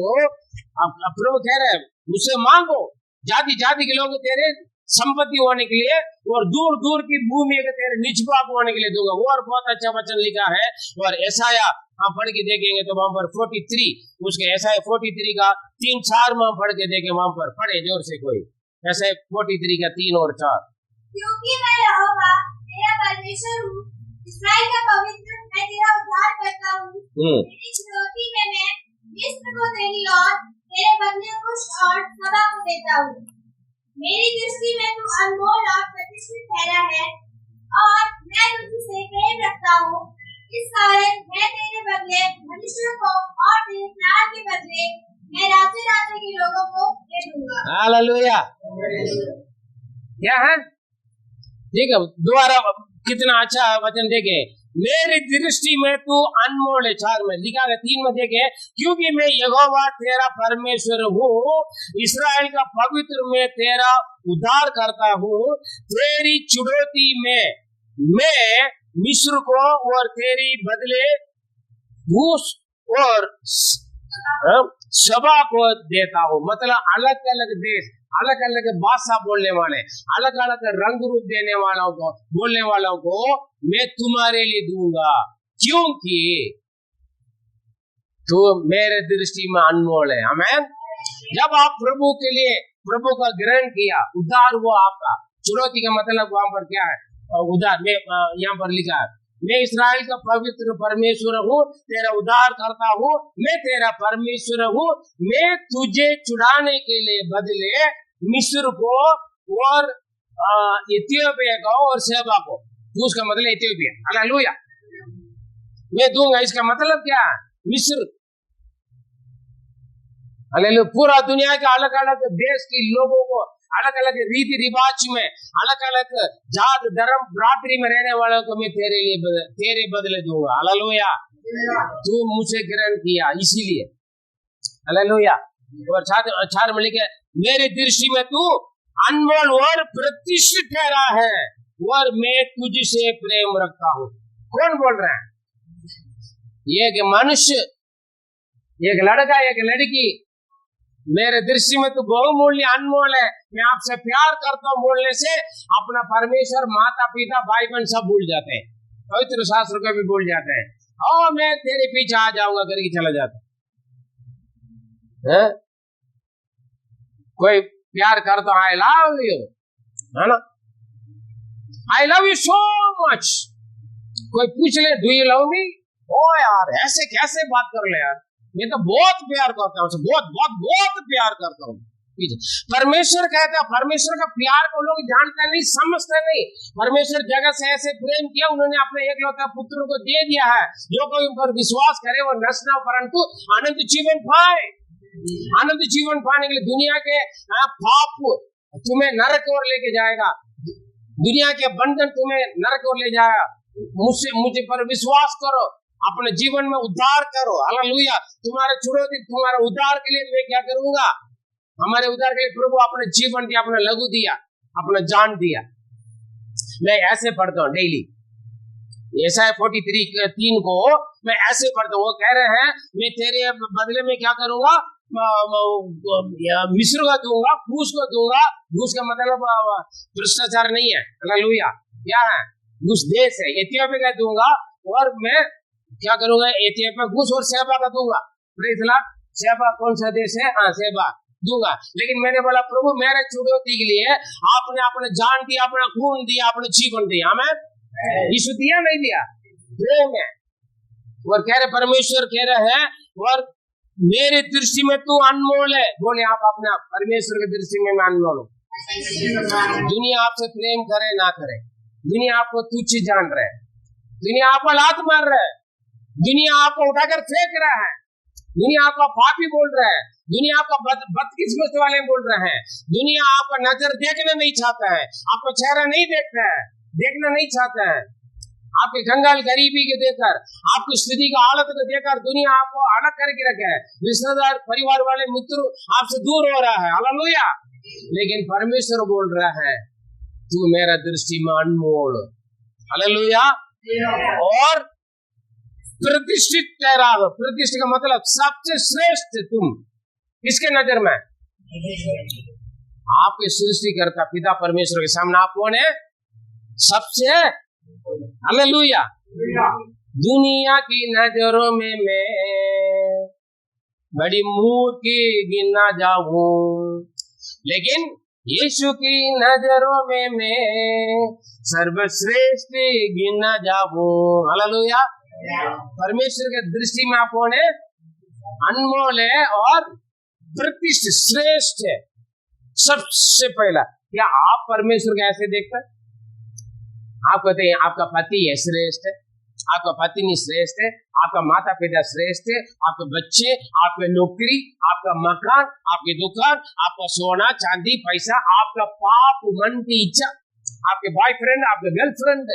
प्रभु कह रहे हैं मुझसे मांगो, जाति जाति के लोग तेरे संपत्ति होने के लिए और दूर दूर की भूमि के तेरे निज भाग होने के लिए दूंगा। वो और बहुत अच्छा वचन लिखा है, और यशाया हम पढ़ के देखेंगे तो वहां पर 43, उसके यशाया 43 का 3-4 में हम पढ़ के देखें, वहां पर पढ़े जोर से कोई, यशाया 43 का 3 और 4। क्योंकि मैं यहोवा तेरा परमेश्वर हूँ, इस्राएल का पवित्र, मैं तेरा उद्धार करता हूँ। तेरी चुनौती में मैं मिस्र को तेरी और तेरे बंदे को और सभा को देता हूँ। मेरी दृष्टि में तू अनमोल और प्रतिष्ठित ठहरा है, और मैं तुझसे प्रेम रखता हूँ। इस कारण मैं तेरे बदले मनुष्यों को और तेरे प्राण के बदले मैं राज्य के लोगों को दे दूंगा। हालेलुया। क्या है? देखो दोबारा कितना अच्छा वचन देखे, मेरी दृष्टि में तू अनमोल है। 4 में लिखा है, 3 में देखे, क्योंकि मैं यहोवा तेरा परमेश्वर हूँ, इस्राएल का पवित्र मैं तेरा उद्धार करता हूँ। तेरी चुड़ौती में मैं मिस्र को और तेरी बदले घूस और सभा को देता हूँ। मतलब अलग अलग देश, अलग अलग भाषा बोलने वाले, अलग अलग रंग रूप देने वालों को, बोलने वालों को मैं तुम्हारे लिए दूंगा, क्योंकि तो मेरे दृष्टि में अनमोल है। आमीन। जब आप प्रभु के लिए, प्रभु का ग्रहण किया, उद्धार हुआ आपका। चुनौती का मतलब वहां पर क्या है? उद्धार में यहाँ पर लिखा है, मैं इस्राएल का पवित्र परमेश्वर हूँ, तेरा उद्धार करता हूँ, मैं तेरा परमेश्वर हूँ। मैं तुझे छुड़ाने के लिए बदले मिस्र को और इथियोपिया को और सेबा को, उसका मतलब इथियोपिया, हालेलुया, मैं दूंगा। इसका मतलब क्या है? मिस्र, हालेलुया, पूरा दुनिया के अलग अलग देश के लोगों को, अलग अलग रीति रिवाज में, अलग अलग जात धर्म बरादरी में रहने वालों को मैं तेरे बदले दूंगा। हालेलुया, तू मुझे ग्रहण किया इसीलिए, हालेलुया। और 4 में लिखे, मेरी दृष्टि में तू अनमोल और प्रतिष्ठित ठहरा है और मैं तुझसे प्रेम रखता हूँ। कौन बोल रहा है? ये एक मनुष्य, एक लड़का, एक लड़की, मेरे दृष्टि में तो बहुमूल्य अनमोल है, मैं आपसे प्यार करता हूँ बोलने से अपना परमेश्वर, माता पिता, भाई बहन सब भूल जाते हैं, पवित्र शास्त्र को भी भूल जाते हैं। और मैं तेरे पीछे आ जाऊंगा करके चला जाता है। कोई प्यार करता, आई लव यू, है ना, I love you so much. कोई पूछ ले, डू यू लव मी? ओ यार, ऐसे कैसे बात कर ले यार, मैं तो बहुत प्यार करता हूँ, बहुत बहुत बहुत प्यार करता हूँ। परमेश्वर कहता है, परमेश्वर का प्यार को लोग जानते नहीं, समझते नहीं। परमेश्वर जगत से ऐसे प्रेम किया, उन्होंने अपने एकलौता पुत्र को दे दिया है, जो कोई उन पर विश्वास करे वो नष्ट ना परंतु अनंत जीवन पाए। अनंत जीवन पाने के लिए दुनिया के पाप तुम्हें नरक ओर लेके जाएगा, दुनिया के बंधन तुम्हें नरक ओर ले जाएगा। मुझे पर विश्वास करो, अपने जीवन में उद्धार करो। हालेलुया। तुम्हारे चुनौती, तुम्हारे उद्धार के लिए मैं क्या करूंगा? हमारे उद्धार के लिए प्रभु अपने जीवन दिया, अपना लहू दिया, अपना जान दिया। मैं ऐसे पढ़ता हूँ डेली, यशायाह 43:3 को मैं ऐसे पढ़ता हूँ। वो कह रहे हैं, मैं तेरे बदले में क्या करूंगा? मिस्र को दूंगा, घूस को दूंगा। घूस का मतलब भ्रष्टाचार नहीं है, हालेलुया, क्या है? घूस देश है, इथियोपिया का दूंगा। और मैं क्या करूंगा? इथियोपिया घूस और सेबा का दूंगा। Praise the Lord. सेबा कौन सा देश है? हाँ, सेबा दूंगा। लेकिन मैंने बोला, प्रभु मेरे चुनौती के लिए आपने अपने जान दिया, अपना खून दिया, अपने जीवन दिया। हमें यीशु दिया नहीं दिया? प्रेम है। और कह रहे, परमेश्वर कह रहे हैं, और मेरे दृष्टि में तू अनमोल है। बोले आप अपने आप, परमेश्वर की दृष्टि में मैं अनमोल हूँ। दुनिया आपसे प्रेम करे ना करे, दुनिया आपको तुच्छ जान रहे, दुनिया आपको लात मार रहा है, दुनिया आपको उठाकर फेंक रहा है, दुनिया आपका पापी बोल रहा है, दुनिया आपका बदकिस्मत वाले बोल रहे हैं, दुनिया आपका नजर देखना नहीं चाहता है, आपको चेहरा नहीं देखता है, देखना नहीं चाहता है। आपके कंगाल गरीबी के देखकर, आपकी स्थिति का हालत को देखकर दुनिया आपको अलग करके रखे है, रिश्तेदार, परिवार वाले, मित्र आपसे दूर हो रहा है। हालेलुया। लेकिन परमेश्वर बोल रहा है, तू मेरा दृष्टि में अनमोल, हालेलुया, और प्रतिष्ठित ठहरा हो। प्रतिष्ठित का मतलब सबसे श्रेष्ठ तुम किसके नजर में? आपके सृष्टिकर्ता पिता परमेश्वर के सामने आप कौन है? सबसे, हालेलुया। दुनिया की नजरों में मैं बड़ी मूर्ति गिना जाऊं, लेकिन यीशु की नजरों में मैं सर्वश्रेष्ठ गिना जाऊं। हालेलुया। परमेश्वर के दृष्टि में आप कौन है? अनमोल है और प्रतिष्ठित, श्रेष्ठ है। सबसे पहला, क्या आप परमेश्वर को ऐसे देखते हैं? आप कहते हैं आपका पति है श्रेष्ठ है, आपका पत्नी श्रेष्ठ है, आपका माता पिता श्रेष्ठ है, आपके बच्चे, आपकी नौकरी, आपका मकान, आपकी दुकान, आपका सोना चांदी पैसा, आपका पाप मन की इच्छा, आपके बॉयफ्रेंड, आपके गर्लफ्रेंड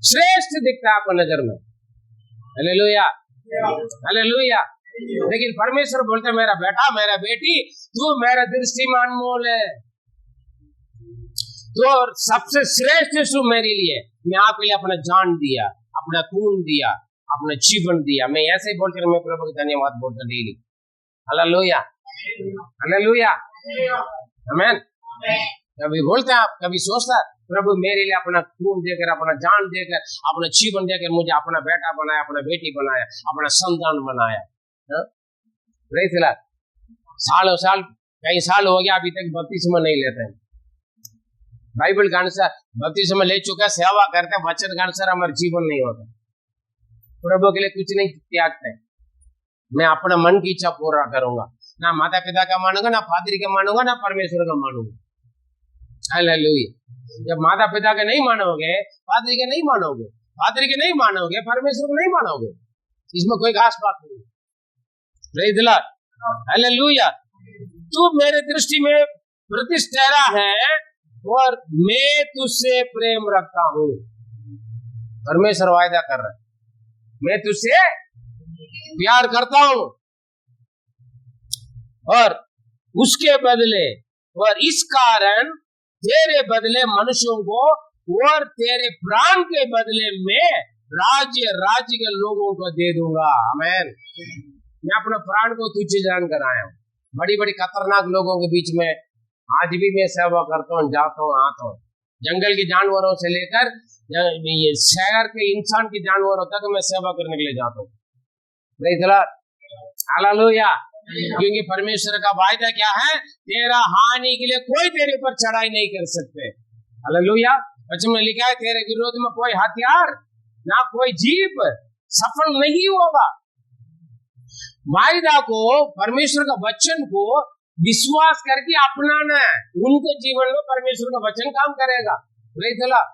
श्रेष्ठ दिखता है आपको नजर में। Hallelujah, hallelujah. लेकिन परमेश्वर बोलते मेरा बेटा, मेरा बेटी, तू मेरा दृष्टि में अनमोल है, तो सबसे श्रेष्ठ यीशु मेरे लिए, मैं आपके लिए अपना जान दिया, अपना खून दिया, अपना जीवन दिया। मैं ऐसे ही बोलकर मैं प्रभु को धन्यवाद बोलता डेली। हालेलुया, हालेलुया, आमीन। कभी बोलते हैं आप, कभी सोचता है प्रभु मेरे लिए अपना खून देकर, अपना जान देकर, अपना जीवन देकर मुझे अपना बेटा बनाया, अपना बेटी बनाया, अपना संतान बनाया। Praise the Lord. सालों साल, कई साल हो गया अभी तक बपतिस्मा नहीं लेते हैं। बाइबल का अनुसार बपतिस्मा ले चुका, सेवा करते, वचन का अनुसार हमारा जीवन नहीं होता, प्रभु के लिए कुछ नहीं त्यागते। मैं अपना मन की इच्छा पूरा करूंगा, ना माता पिता का मानूंगा, ना पादरी का मानूंगा, ना परमेश्वर का मानूंगा। हालेलुया। जब माता पिता के नहीं मानोगे, पादरी के नहीं मानोगे, पादरी के नहीं मानोगे, परमेश्वर को नहीं मानोगे, इसमें कोई खास बात नहीं। Praise the Lord, hallelujah. तू मेरे दृष्टि में प्रतिष्ठा है और मैं तुझसे प्रेम रखता हूं। परमेश्वर वायदा कर रहा है, मैं तुझसे प्यार करता हूं और उसके बदले, और इस कारण तेरे बदले मनुष्यों को और तेरे प्राण के बदले में राज्य के लोगों को दे दूंगा। आमीन। मैं अपने प्राण को तुच्छ जानकर आया हूँ। बड़ी बड़ी खतरनाक लोगों के बीच में आज भी मैं सेवा करता हूँ, जाता हूँ, आता हूँ। जंगल के जानवरों से लेकर ये शहर के इंसान के जानवरों तक मैं सेवा करने के लिए जाता हूँ। Praise the Lord, hallelujah. क्योंकि परमेश्वर का वायदा क्या है, तेरा हानि के लिए कोई तेरे पर चढ़ाई नहीं कर सकते। हालेलुया। वचन में लिखा है तेरे विरोध में कोई हथियार, ना कोई जीभ सफल नहीं होगा। वायदा को, परमेश्वर का वचन को विश्वास करके अपनाना है, उनके जीवन में परमेश्वर का वचन काम करेगा। Praise the Lord,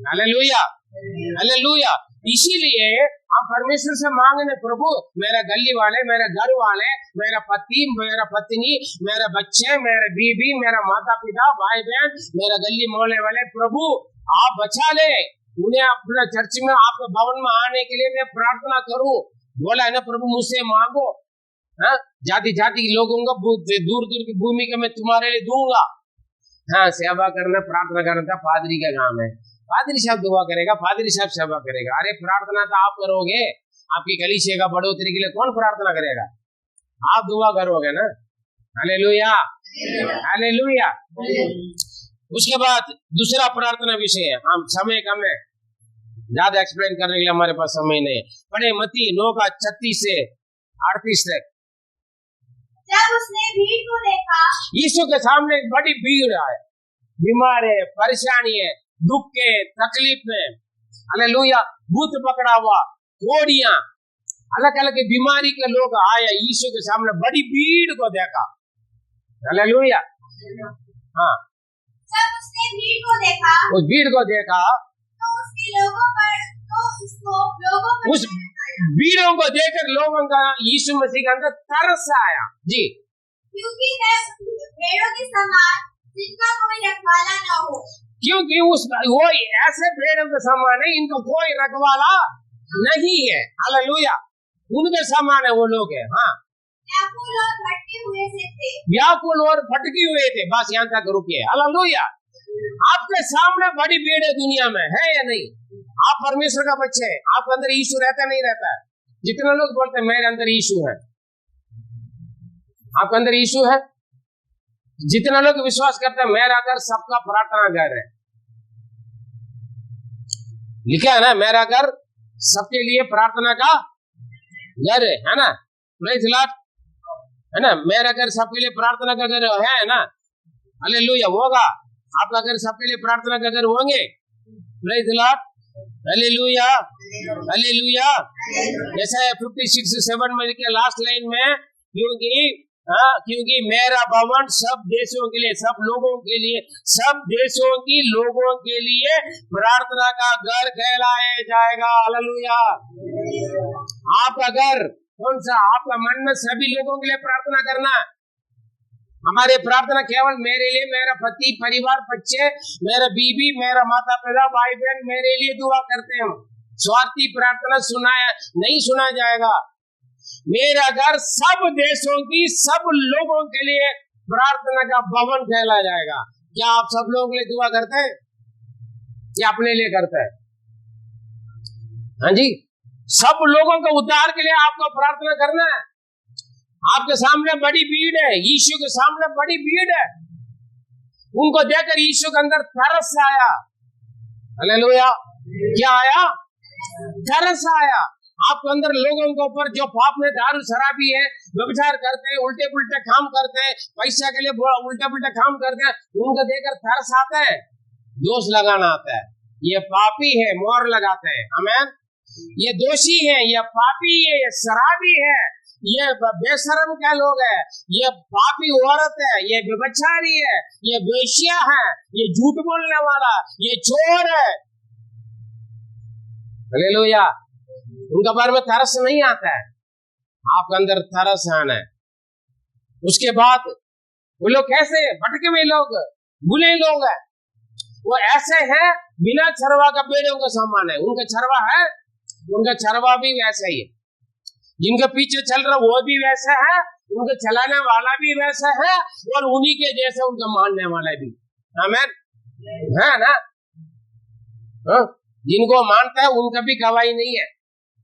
hallelujah, hallelujah. इसीलिए हम परमेश्वर से मांगने, प्रभु मेरा गली वाले, मेरे घर वाले, मेरा पति, मेरा पत्नी, मेरे बच्चे, मेरे बीबी, मेरा माता पिता, भाई बहन, मेरा गली मोहल्ले वाले, प्रभु आप बचा ले, उन्हें अपने चर्च में, आपके भवन में आने के लिए मैं प्रार्थना करूं। बोला है ना प्रभु मुझसे मांगो, जाति जाति के लोगों को दूर दूर की भूमि का मैं तुम्हारे लिए दूंगा। हाँ, सेवा करना, प्रार्थना करना पादरी का काम है। पादरी साहब दुआ करेगा, पादरी साहब सेवा करेगा। अरे प्रार्थना तो आप करोगे, आपकी कलीसिया का बढ़ोतरी के लिए कौन प्रार्थना करेगा? आप दुआ करोगे ना। Hallelujah, hallelujah. उसके बाद दूसरा प्रार्थना विषय है, हम समय कम है, ज्यादा एक्सप्लेन करने के लिए हमारे पास समय नहीं है। पढ़े मत्ती 9:36 से 38 तक। जब उसने भीड़ को देखा, यीशु के सामने एक बड़ी भीड़ है, बीमार है, परेशानी है, दुख के, तकलीफ में, हालेलुया, भूत पकड़ा हुआ, घोड़ियां, अलग अलग बीमारी के लोग आए यीशु के सामने, बड़ी भीड़ को देखा। हालेलुया। हाँ, जब उसने भीड़ को देखा, उस भीड़ को देखा, तो उसके लोगों पर, तो उसको लोगों पर, उस भीड़ों को देखकर लोगों का यीशु मसीह के अंदर तरस आया जी। क्योंकि मैं भेड़ों के समान जिनका कोई रखवाला न हो, क्योंकि वो ऐसे भेड़ों के समान है, इनका कोई रखवाला नहीं है। हालेलुया। उनके समान है वो लोग है। हाँ, व्याकुल और भटके हुए से थे, व्याकुल और भटके हुए थे। बस यहाँ तक रुकिए। हालेलुया। आपके सामने बड़ी भीड़ है दुनिया में, है या नहीं? आप परमेश्वर का बच्चे हैं, आपके अंदर यीशु रहता नहीं रहता है? जितने लोग बोलते हैं मेरे अंदर यीशु है, आपके अंदर यीशु है? जितना लोग विश्वास करते हैं मेरा घर सबका प्रार्थना घर है, लिखा है ना, मेरा घर सबके लिए प्रार्थना का घर है ना? प्रेज़ द लॉर्ड, है ना? मेरा घर सबके लिए प्रार्थना का घर है ना? हालेलुया। होगा, आपका घर सबके लिए प्रार्थना का घर होंगे। Praise the Lord, hallelujah, hallelujah. जैसा 56:7 में लिखा लास्ट लाइन में, क्योंकि मेरा भवन सब देशों के लिए, सब लोगों के लिए, सब देशों की लोगों के लिए प्रार्थना का घर कहलाया जाएगा। हालेलुया। आपका घर कौन सा? आपका मन में सभी लोगों के लिए प्रार्थना करना, हमारे प्रार्थना केवल मेरे लिए, मेरा पति, परिवार, बच्चे, मेरा बीवी, मेरा माता पिता, भाई बहन, मेरे लिए दुआ करते हैं। स्वार्थी प्रार्थना नहीं सुना जाएगा। मेरा घर सब देशों की, सब लोगों के लिए प्रार्थना का भवन कहला जाएगा। क्या आप सब लोगों के लिए दुआ करते हैं या अपने लिए करते हैं? हाँ जी, सब लोगों के उद्धार के लिए आपको प्रार्थना करना है। आपके सामने बड़ी भीड़ है, यीशु के सामने बड़ी भीड़ है। उनको देखकर यीशु के अंदर तरस आया। हालेलुया। क्या आया? तरस आया। आपके अंदर लोगों के ऊपर जो पाप में दारू शराबी है, व्यभिचार करते हैं, उल्टे पुल्टे काम करते हैं, पैसा के लिए उल्टे पुल्टे काम करते हैं, उनको देखकर तरस आता है, दोष लगाना आता है। ये पापी है, मोहर लगाते हैं। आमीन। ये दोषी है, ये पापी है, ये शराबी है, ये बेशरम के लोग है, ये पापी औरत है, ये व्यभिचारी है, ये वेश्या है, ये झूठ बोलने वाला, ये चोर है। हालेलुया। उनके बारे में तरस नहीं आता है, आपके अंदर तरस आना है। उसके बाद वो लोग कैसे भटके हुए लोग, बुरे लोग हैं, वो ऐसे हैं बिना छरवा का पेड़ों का समान है। उनका छरवा है, उनका छरवा भी वैसा ही है। जिनके पीछे चल रहा वो भी वैसा है, उनके चलाने वाला भी वैसा है, और उन्हीं के जैसे उनका मानने वाला भी। आमीन, है ना? जिनको मानता है उनका भी गवाही नहीं है,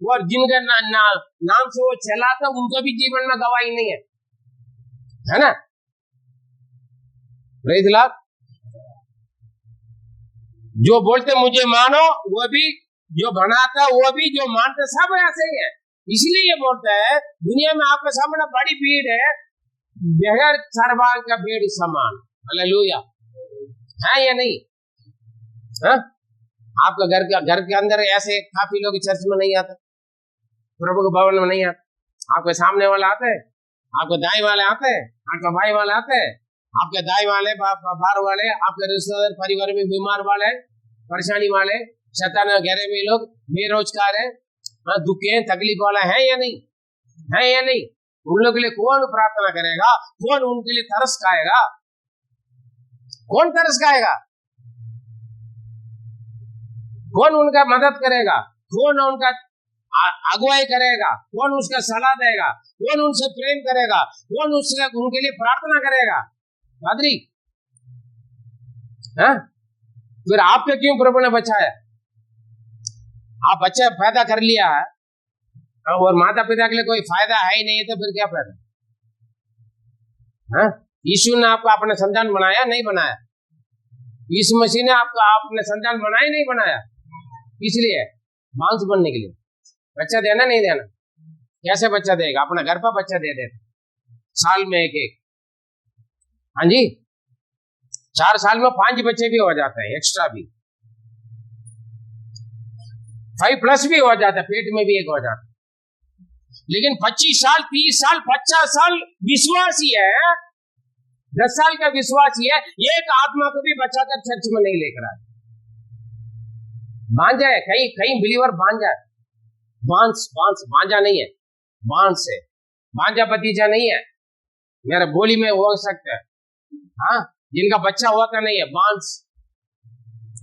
और जिनके नाम से वो चलाता उनका भी जीवन में गवाही नहीं है ना? Praise Lord. जो बोलते मुझे मानो वो भी, जो बनाता वो भी, जो मानते सब ऐसे ही है। इसलिए ये बोलता है दुनिया में आपके सामने बड़ी भीड़ है, बगैर सरवाल का भीड़ समान। हालेलुया। है या नहीं? हाँ? आपका घर के अंदर ऐसे काफी लोग चर्च में नहीं आते, प्रभु के भवन में नहीं आते। आपके सामने वाले आते हैं, आपके दाएं वाले आते हैं, आपके भाई वाले आते हैं, आपके दाएं वाले, बाहर वाले, आपके रिश्तेदार, परिवार में बीमार वाले, परेशानी वाले, शैतान घेरे में लोग, बेरोजगार है, दुखे हैं, तकलीफ वाला है या नहीं? है या नहीं? उन लोगों के लिए कौन प्रार्थना करेगा? कौन उनके लिए तरस खाएगा? कौन तरस खाएगा? कौन उनका मदद करेगा? कौन उनका अगुवाई करेगा? कौन उसका सलाह देगा? कौन उनसे प्रेम करेगा? कौन उनके लिए प्रार्थना करेगा? पादरी, फिर आपको क्यों प्रभु ने बचाया? आप बच्चा पैदा कर लिया है और माता पिता के लिए कोई फायदा है ही नहीं, तो फिर क्या फायदा? यीशु ने आपको अपने संतान बनाया नहीं बनाया? यीशु मसीह ने आपको अपने संतान बनाया नहीं बनाया? इसलिए मांस बनने के लिए बच्चा देना नहीं देना? कैसे बच्चा देगा? अपने घर पर बच्चा दे देता, साल में एक। हाँ जी, 4 साल में 5 बच्चे भी हो जाते हैं, एक्स्ट्रा भी 5+ भी हो जाता है, पेट में भी एक हो जाता है। लेकिन 25 साल, 30 साल, 50 साल विश्वास ही है, 10 साल का विश्वास ही है, एक आत्मा को भी बचाकर चर्च में नहीं लेकर आए। बांझा है, कहीं बिलीवर बांझा है, बांझा नहीं है, बांस है, बांझा भतीजा नहीं है। मेरा बोली में हो सकता है, हाँ, जिनका बच्चा होता नहीं है, बांस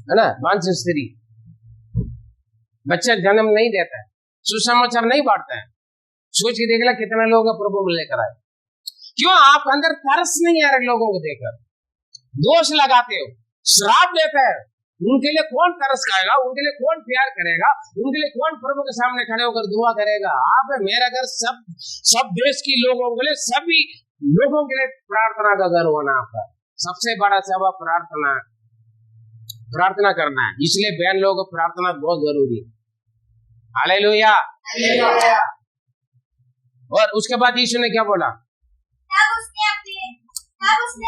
है ना, बांस स्त्री, बच्चा जन्म नहीं देता है, सुसमाचार नहीं बांटता है। सोच के देख ला कितने लोग प्रभु में लेकर आए। क्यों? आप अंदर तरस नहीं आ रहे लोगों को देखकर, दोष लगाते हो, श्राप देते हैं। उनके लिए कौन तरस खाएगा? उनके लिए कौन प्यार करेगा? उनके लिए कौन प्रभु के सामने खड़े होकर दुआ करेगा? आप मेरा घर सब देश के लोगों के लिए, सभी लोगों के लिए प्रार्थना का घर होना आपका सबसे बड़ा सेवा प्रार्थना करना है। इसलिए बहन लोगों को प्रार्थना बहुत जरूरी है। हालेलुया। और उसके बाद यीशु ने क्या बोला? तब उसने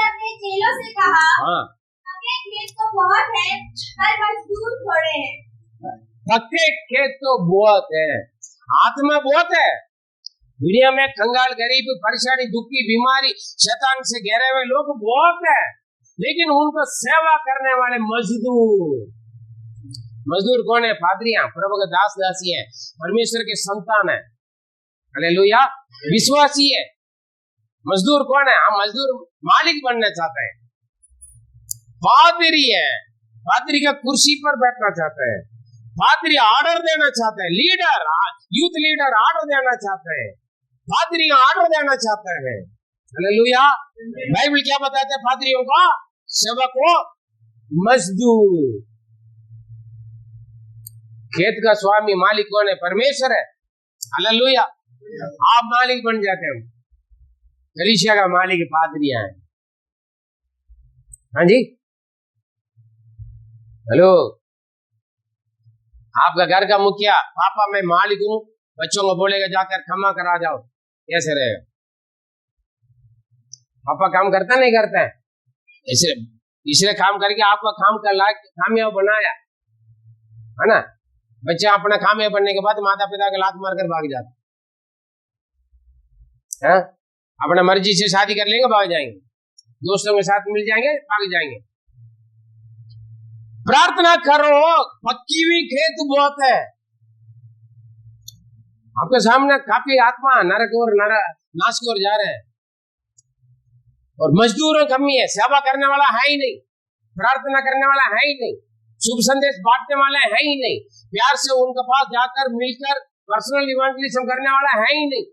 अपने चेलों से कहा, हाँ, पक्के खेत तो बहुत है, पर मजदूर थोड़े हैं। पक्के खेत तो बहुत है, आत्मा बहुत है। दुनिया में कंगाल, गरीब, परेशानी, दुखी, बीमारी, शैतान से घेरे हुए लोग बहुत है, लेकिन उनको सेवा करने वाले मजदूर कौन है? पादरियां, प्रभु के दास दासी है, परमेश्वर के संतान है। हालेलुया। विश्वासी है, मजदूर कौन है? हम मजदूर मालिक बनना चाहते हैं। पादरी है, पादरी का कुर्सी पर बैठना चाहते हैं, पादरी ऑर्डर देना चाहते हैं, लीडर यूथ लीडर ऑर्डर देना चाहते हैं, पादरी ऑर्डर देना चाहते हैं। हालेलुया। बाइबल क्या बताते हैं? पादरियों का सेवक हो मजदूर। खेत का स्वामी मालिक कौन है? परमेश्वर है। हालेलुया। आप मालिक बन जाते हैं। कलीसिया का मालिक पादरियां है। हाँ जी, हेलो। आपका घर का मुखिया, पापा मैं मालिक हूं, बच्चों को बोलेगा जाकर क्षमा करा जाओ, कैसे रहेगा? पापा काम करता नहीं करता है? इसलिए काम करके आपका काम का लायक कामयाब बनाया है ना। बच्चे अपना कामयाब बनने के बाद माता पिता के लात मारकर भाग जाते हैं। अपना मर्जी से शादी कर लेंगे, भाग जाएंगे, दोस्तों के साथ मिल जाएंगे, भाग जाएंगे। प्रार्थना करो, पक्की हुई खेत बहुत है आपके सामने, काफी आत्मा नरक और नाश की ओर जा रहे हैं, और मजदूरों की कमी है। सेवा करने वाला है ही नहीं, प्रार्थना करने वाला है ही नहीं, शुभ संदेश बांटने वाला है ही नहीं, प्यार से उनके पास जाकर मिलकर पर्सनल इवेंटलिज्म करने वाला है ही नहीं।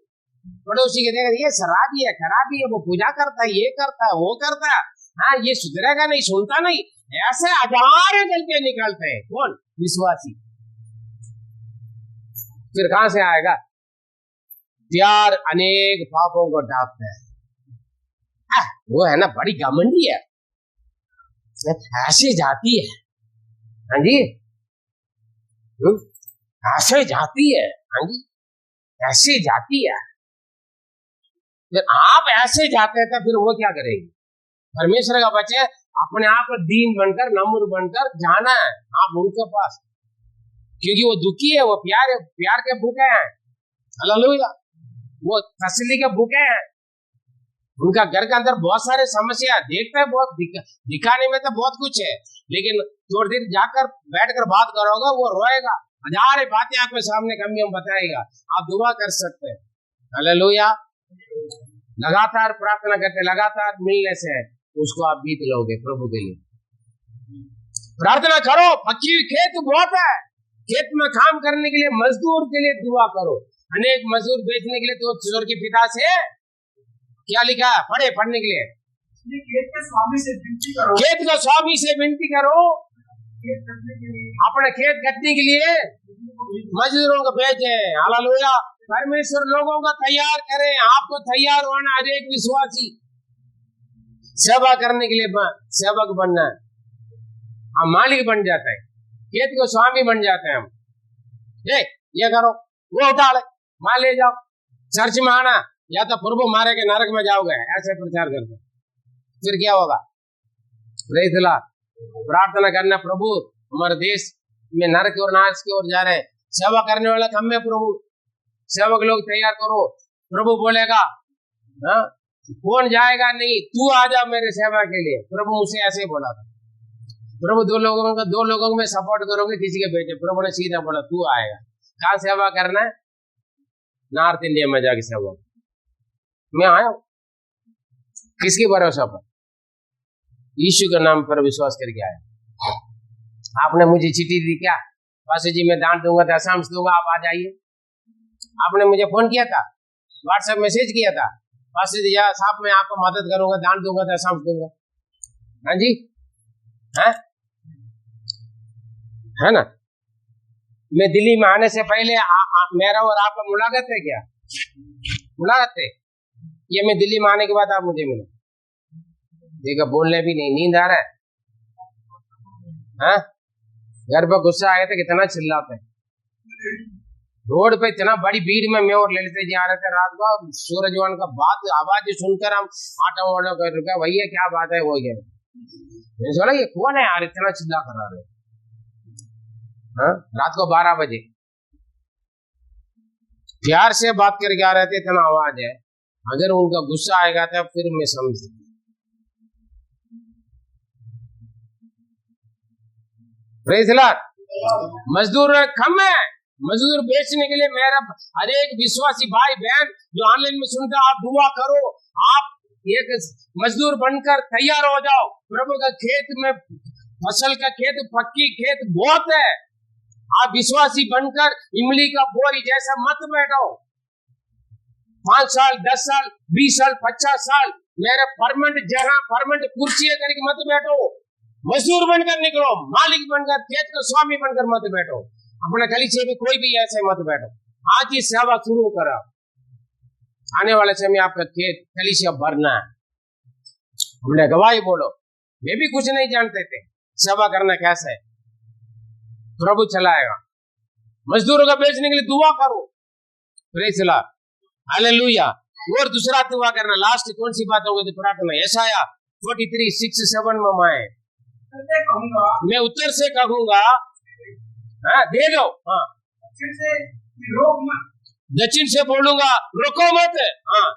पड़ोसी के देखा ये शराबी है, खराबी है, वो पूजा करता है, ये करता है, वो करता है, हाँ ये सुधरेगा नहीं, सुनता नहीं, ऐसे हजार गलतियां निकालते हैं। कौन? विश्वासी। फिर कहां से आएगा? प्यार अनेक पापों को ढांपता है। वो है ना बड़ी घमंडी है, ऐसे जाती है। हाँ जी, ऐसे जाती है। हाँ जी, ऐसे जाती है। फिर आप ऐसे जाते हैं तो फिर वो क्या करेगी? परमेश्वर का बच्चे अपने आप दीन बनकर, नम्र बनकर जाना है आप उनके पास, क्योंकि वो दुखी है, वो प्यार के भूखे हैं। हालेलुया। वो तसल्ली के भूखे हैं। उनका घर के अंदर बहुत सारे समस्या देखते हैं, बहुत दिखाने में तो बहुत कुछ है, लेकिन थोड़ी देर जाकर बैठकर बात करोगे वो रोएगा, हजार बातें आपके सामने कमियों बताएगा। आप दुआ कर सकते हैं। हालेलुया। लगातार प्रार्थना करते, लगातार मिलने से उसको आप बीत लोगे प्रभु के लिए। प्रार्थना करो, पक्की हुई खेत बहुत है, खेत में काम करने के लिए मजदूर के लिए दुआ करो। अनेक मजदूर बेचने के लिए तो स्वर्ग के पिता से क्या लिखा? पढ़ने के लिए खेत के स्वामी से विनती करो, खेत का स्वामी से विनती करो, खेत कटने के लिए, अपने खेत कटने के लिए मजदूरों को भेजे। हालेलुया। परमेश्वर लोगों को तैयार करे, आपको तैयार होना। हर एक विश्वासी सेवा करने के लिए सेवक बनना है। हम मालिक बन जाते हैं, खेत को स्वामी बन जाते हैं। हम ये करो, वो उठा ले, वहां ले जाओ, चर्च में आना, या तो प्रभु मारे के नरक में जाओगे, ऐसे प्रचार करते। फिर क्या होगा? Praise the Lord. प्रार्थना करना, प्रभु हमारे देश में नरक और नाश की ओर जा रहे हैं, सेवा करने वाला हम में प्रभु, सेवक लोग तैयार करो। प्रभु बोलेगा कौन जाएगा? नहीं, तू आ जा मेरे सेवा के लिए। प्रभु मुझसे ऐसे बोला था। प्रभु दो लोगों में सपोर्ट करोगे, किसी के बेटे। प्रभु ने सीधा बोला तू आएगा। कहाँ सेवा करना है? नॉर्थ इंडिया में जाके सेवा। मैं आया हूं किसके भरोसा पर? यीशु के नाम पर विश्वास करके आया। आपने मुझे चिट्ठी दी क्या? पास्टर जी मैं दान दूंगा, दशांश दूंगा, आप आ जाइए। आपने मुझे फोन किया था, व्हाट्सएप मैसेज किया था, पास्टर जी साहब मैं आपको मदद करूंगा, दान दूंगा, दशांश दूंगा। हाँ जी, है ना। मैं दिल्ली में आने से पहले मेरा और आपका मुलाकात है क्या? मुलाकात है। ये मैं दिल्ली में आने के बाद आप मुझे मिले। देखा, बोलने भी नहीं, नींद आ रहा है। हाँ, घर पर गुस्सा आया था, कितना चिल्लाते हैं। रोड पे इतना बड़ी भीड़ में मैं और ललिता जी आ रहे थे रात को, सूरजवान का बात आवाज सुनकर हम आटा वाला कर रुका, भैया क्या बात है? वो गया, मैंने सोचा ये कौन है यार इतना चिल्ला कर रहा है। हाँ, रात को 12 बजे प्यार से बात करके आ रहे थे, इतना आवाज है। अगर उनका गुस्सा आएगा तो फिर मैं समझ। Praise the Lord. मजदूर कम है, मजदूर बेचने के लिए मेरा हर एक विश्वासी भाई बहन जो ऑनलाइन में सुनता, आप दुआ करो, आप एक मजदूर बनकर तैयार हो जाओ। प्रभु का खेत में फसल का खेत, पक्की खेत बहुत है। आप विश्वासी बनकर इमली का बोरी जैसा मत बैठो। 5 साल 10 साल 20 साल 50 साल मेरे परमानेंट जगह परमानेंट कुर्सी करके मत बैठो। मजदूर बनकर निकलो, मालिक बनकर, खेत का स्वामी बनकर मत बैठो। अपने कलीसिया में कोई भी ऐसे मत बैठो। आज ही सेवा शुरू करो। आने वाले समय आपका खेत कलीसिया भरना है। हमने गवाही बोलो, वे भी कुछ नहीं जानते थे सेवा करना कैसे है, प्रभु चलाएगा। मजदूरों का बेचने के लिए दुआ करो। Praise the Lord, hallelujah. और दूसरा दुआ करना, लास्ट कौन सी बात होगी तो प्रार्थना। यशाया 43:6-7 में मैं उत्तर से कहूंगा, हाँ दे दो, हाँ दक्षिण से बोलूंगा रोको मत, हाँ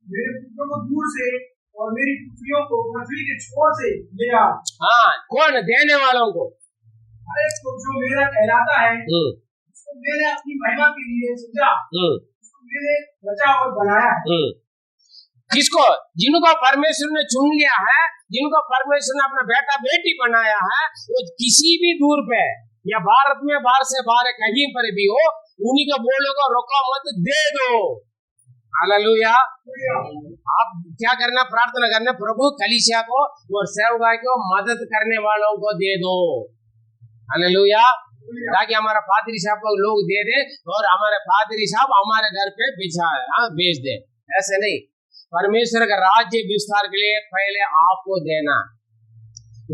मेरे पुत्रों को दूर से और मेरी पुत्रियों को पृथ्वी के छोर से ले आ। हाँ, कौन देने वालों को? अरे तो जो मेरा कहलाता है उसको मैंने अपनी महिमा के लिए सजा, उसको मैंने बचा और बनाया है। किसको? जिनको परमेश्वर ने चुन लिया है, जिनको परमेश्वर ने अपना बेटा बेटी बनाया है, वो किसी भी दूर पे या भारत में बाहर से बाहर कहीं पर भी हो, उन्हीं को बोलोगे रोको मत, दे दो। हालेलुया। आप क्या करना, प्रार्थना करना, प्रभु कलीसिया को और सेवकाई को मदद करने वालों को दे दो। हालेलुया। ताकि हमारा पादरी साहब को लोग दे दे और हमारे पादरी साहब हमारे घर पे भेज दे। ऐसे नहीं, परमेश्वर का राज्य विस्तार के लिए पहले आपको देना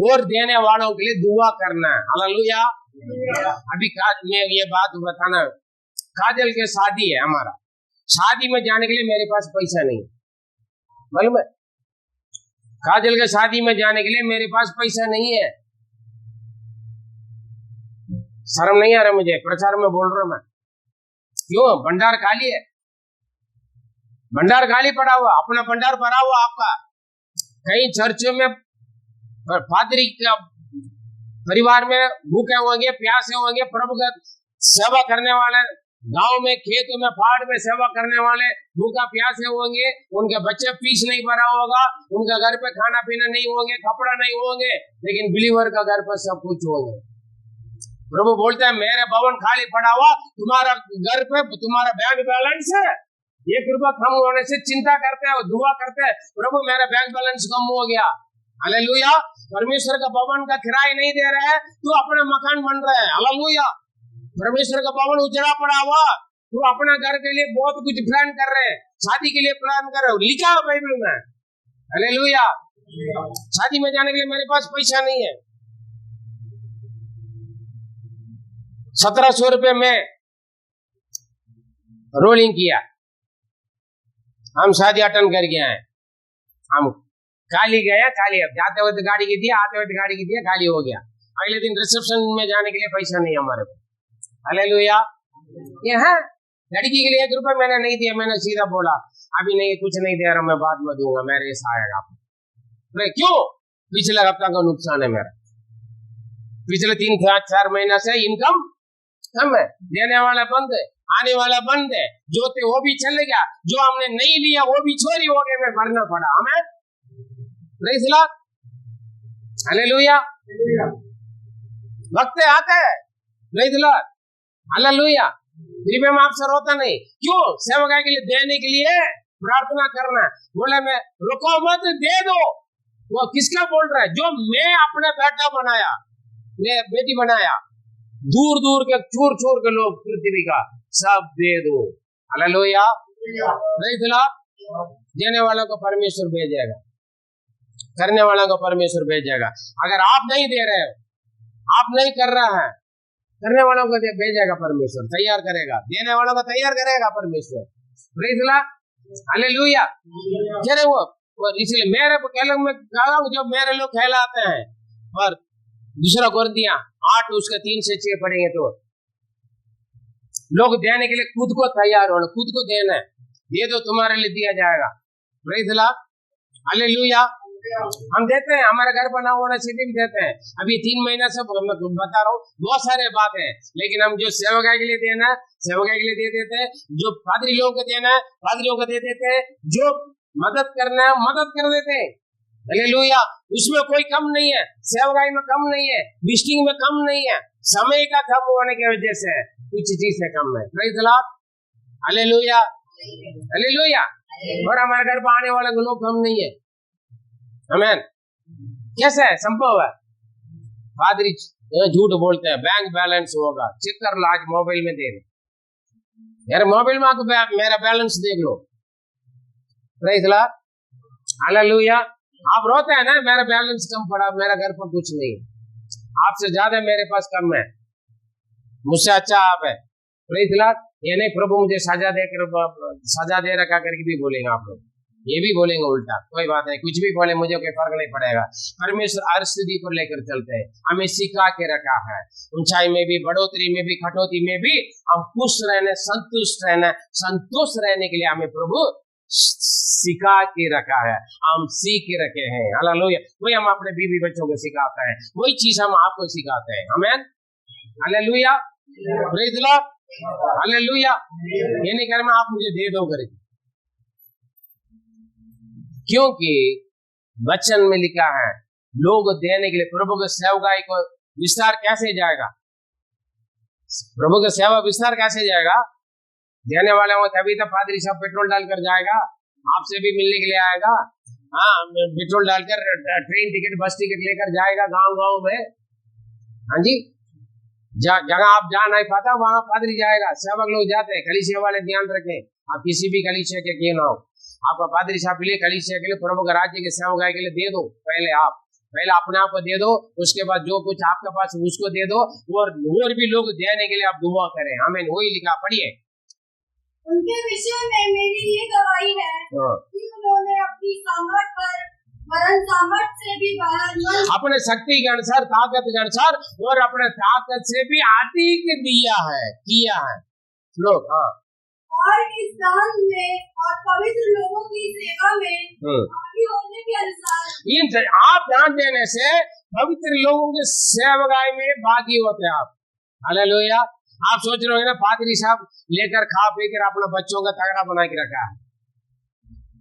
और देने वालों के लिए दुआ करना। हालेलुया। अभी मैं ये बात बताना, काजल के शादी है हमारा, शादी में जाने के लिए मेरे पास पैसा नहीं, मालूम है? काजल के शादी में जाने के लिए मेरे पास पैसा नहीं है। शर्म नहीं आ रहा मुझे, प्रचार में बोल रहा हूं मैं। क्यों? भंडार खाली है, भंडार खाली पड़ा हुआ, अपना भंडार भरा हुआ आपका। कई चर्चों में पादरी का परिवार में भूखे होंगे, प्यासे होंगे, प्रभु का सेवा करने वाले, गांव में खेतों में पहाड़ में सेवा करने वाले भूखा प्यासे होंगे, उनके बच्चे फीस नहीं भरा होगा, उनका घर पे खाना पीना नहीं होंगे, कपड़ा नहीं होंगे, लेकिन बिलीवर का घर पर सब कुछ होंगे। प्रभु बोलते हैं मेरे भवन खाली पड़ा हुआ, तुम्हारा घर पे तुम्हारा बैंक बैलेंस है, ₹1 कम होने से चिंता करते हैं, दुआ करते हैं, प्रभु मेरा बैंक बैलेंस कम हो गया। हालेलुया। परमेश्वर का भवन का किराया नहीं दे रहा है, तू अपना मकान बन रहा है। हालेलुया। परमेश्वर का भवन उजड़ा पड़ा हुआ, तू अपना घर के लिए बहुत कुछ प्लान कर रहे हैं, शादी के लिए प्लान कर रहे हो, लिखा है बाइबल में। हालेलुया। शादी में जाने के लिए मेरे पास पैसा नहीं है। 1700 रुपये में रोलिंग किया, हम शादी अटेंड कर गए हैं। हम खाली गए, खाली जाते हुए तो गाड़ी की दिया, आते हुए तो गाड़ी की दिया, खाली हो गया। अगले दिन रिसेप्शन में जाने के लिए पैसा नहीं हमारे पास। हालेलुया। यहाँ लड़की के लिए ₹1 मैंने नहीं दिया, मैंने सीधा बोला अभी नहीं, कुछ नहीं दे रहा, मैं बाद में दूंगा, मेरे ऐसा आएगा। क्यों? पिछले हफ्ता का नुकसान है मेरा, पिछले 3-4 महीना से इनकम कम है, देने वाला बंद है, आने वाला बंद है, जो थे वो भी चले गया, जो हमने नहीं लिया वो भी चोरी हो गए, में भरना पड़ा हमें। Praise the Lord, hallelujah. वक्त आता है, प्रेज़ द लॉर्ड, हालेलुया। फिर भी हम आपसे रोता नहीं, क्यों? सेवकाई के लिए देने के लिए प्रार्थना करना। बोले मैं रुको मत, दे दो। वो किसका बोल रहा है? जो मैं अपना बेटा बनाया, मैं बेटी बनाया, दूर दूर के चूर चूर के लोग पृथ्वी का सब दे दो। हालेलुया। Praise the Lord. देने वालों को परमेश्वर भेजेगा, करने वालों को परमेश्वर भेजेगा। अगर आप नहीं दे रहे हो, आप नहीं कर रहा है, करने वालों को भेजेगा परमेश्वर, तैयार करेगा, देने वालों को तैयार करेगा परमेश्वर। Praise the Lord, hallelujah. चले वो इसलिए मेरे में कहा जो मेरे लोग कहलाते हैं। और दूसरा कोरिन्थियों 8 उसके 3 से 6 पढ़ेंगे तो लोग देने के लिए खुद को तैयार होना, खुद को देना है, दे दो तुम्हारे लिए दिया जाएगा। Praise the Lord, hallelujah. हम देते हैं, हमारे घर पर ना होना सिटी भी देते हैं। अभी 3 महीना से बता रहा हूँ, बहुत सारे बात है, लेकिन हम जो सेवकाई के लिए देना सेवकाई के लिए दे देते हैं, जो पादरी लोगों को देना पादरियों को दे देते हैं, जो मदद करना है मदद कर देते हैं। हालेलुया। उसमें कोई कम नहीं है, सेवकाई में कम नहीं है, विजिटिंग में कम नहीं है, समय का कम होने की वजह से कुछ चीज से कम है। Praise the Lord. Hallelujah hallelujah. और हमारे घर पर आने वाले लोग कम नहीं है। आमीन। कैसे है संभव है? पादरी झूठ बोलते हैं, बैंक बैलेंस होगा, चेक कर लो, आज मोबाइल में दे दो यार, मोबाइल में आके मेरा बैलेंस देख लो। Praise the Lord. हालेलुया। आप रोते हैं ना, मेरा बैलेंस कम पड़ा, मेरा घर पर कुछ नहीं, आपसे ज्यादा मेरे पास कम है, मुझसे अच्छा आप है। Praise the Lord. ये नहीं प्रभु मुझे सजा दे रखा करके भी बोलेंगे आप लोग, ये भी बोलेंगे उल्टा। कोई बात नहीं, कुछ भी बोले मुझे कोई फर्क नहीं पड़ेगा। परमेश्वर हर स्थिति को लेकर चलते हैं, हमें सिखा के रखा है, ऊंचाई में भी, बढ़ोतरी में भी, कटौती में भी हम खुश रहने, संतुष्ट रहने के लिए हमें प्रभु सिखा के रखा है, हम सीख के रखे हैं। हालेलुया। वही हम अपने बीवी बच्चों को सिखाते हैं, वही चीज हम आपको सिखाते हैं। आमीन। Hallelujah. Praise the Lord. Hallelujah. ये नहीं कर मैं आप मुझे दे दो करके, क्योंकि वचन में लिखा है लोग देने के लिए, प्रभु के सेवकाई को विस्तार कैसे जाएगा, प्रभु के सेवा विस्तार कैसे जाएगा? देने वाले हो तभी तो पादरी साहब पेट्रोल डालकर जाएगा, आपसे भी मिलने के लिए आएगा। हाँ, पेट्रोल डालकर ट्रेन टिकट, बस टिकट लेकर जाएगा गांव में। हाँ जी, जगह आप जा नहीं पाता वहां पादरी जाएगा, सेवक लोग जाते हैं। कलीसिया वाले ध्यान रखें, आप किसी भी कलीसिया के क्यों ना हो, आपका पादरी साहब के लिए, कलीसिया के लिए, प्रभु के राज्य के सेवकाई के लिए दे दो। पहले अपने आप को दे दो, उसके बाद जो कुछ आपके पास उसको दे दो, और भी लोग देने के लिए आप दुआ करें। हमें वही लिखा, पढ़िए। उनके विषय में मेरी ये गवाही है कि उन्होंने अपनी सामर्थ पर वरन सामर्थ से भी बाहर, अपने शक्ति के अनुसार, ताकत के अनुसार, और अपने ताकत से भी अधिक दिया है, किया है लोग। हाँ, और इस दान में और पवित्र लोगों की सेवा में भागी होने के अनुसार, आप दान देने से पवित्र लोगों की सेवकाई में भागी होते हैं आप। हालेलुया। आप सोच रहे हो ना, पादरी साहब लेकर खा पी कर अपने बच्चों का तगड़ा बना के रखा है।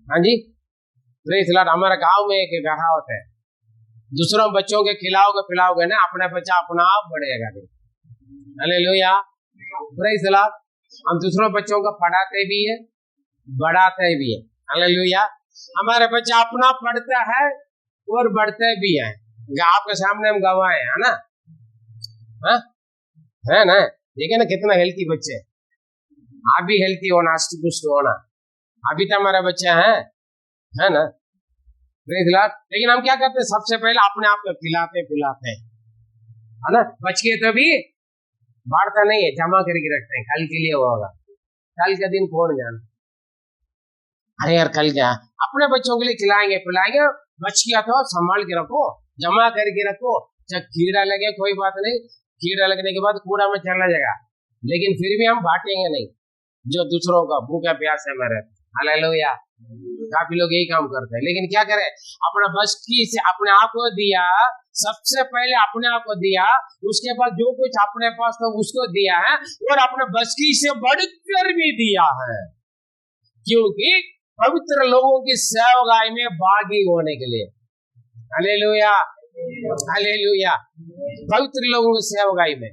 हाँ जी, प्रेज़ द लॉर्ड। हमारे गांव में एक कहावत है, दूसरों बच्चों के खिलाओगे पिलाओगे ना, अपना बच्चा अपना आप बढ़ेगा। हालेलुया। Praise the Lord. हम दूसरों बच्चों को पढ़ाते भी है, बढ़ाते भी है। हालेलुया। हमारे बच्चा अपना पढ़ता है और बढ़ते भी है। आपके सामने हम गवाह है ना? हाँ? है ना? देखिए ना कितना हेल्थी बच्चे, आप भी हेल्थी होना, पुष्ट होना। अभी तो हमारे बच्चे है ना? Praise the Lord. लेकिन हम क्या करते हैं, सबसे पहले अपने आप को खिलाते है ना? बच के तो भी बाढ़ता नहीं है, जमा करके रखते हैं, कल के लिए होगा, कल के दिन कौन जाना। अरे यार कल क्या, अपने बच्चों के लिए खिलाएंगे पिलाएंगे, बच गया तो संभाल के रखो, जमा करके रखो। जब कीड़ा लगे कोई बात नहीं, कीड़ा लगने के बाद कूड़ा में चला जाएगा, लेकिन फिर भी हम बांटेंगे नहीं जो दूसरों का भूखा प्यासे में रहते। हालेलुया। काफी लोग यही काम करते हैं, लेकिन क्या करें, अपना बस की से अपने आप को दिया, सबसे पहले अपने आप को दिया, उसके बाद जो कुछ अपने पास था उसको दिया है, और अपने बस की से बढ़कर भी दिया है, क्योंकि पवित्र लोगों की सेवकाई में भागी होने के लिए। Hallelujah hallelujah. पवित्र लोगों की सेवकाई में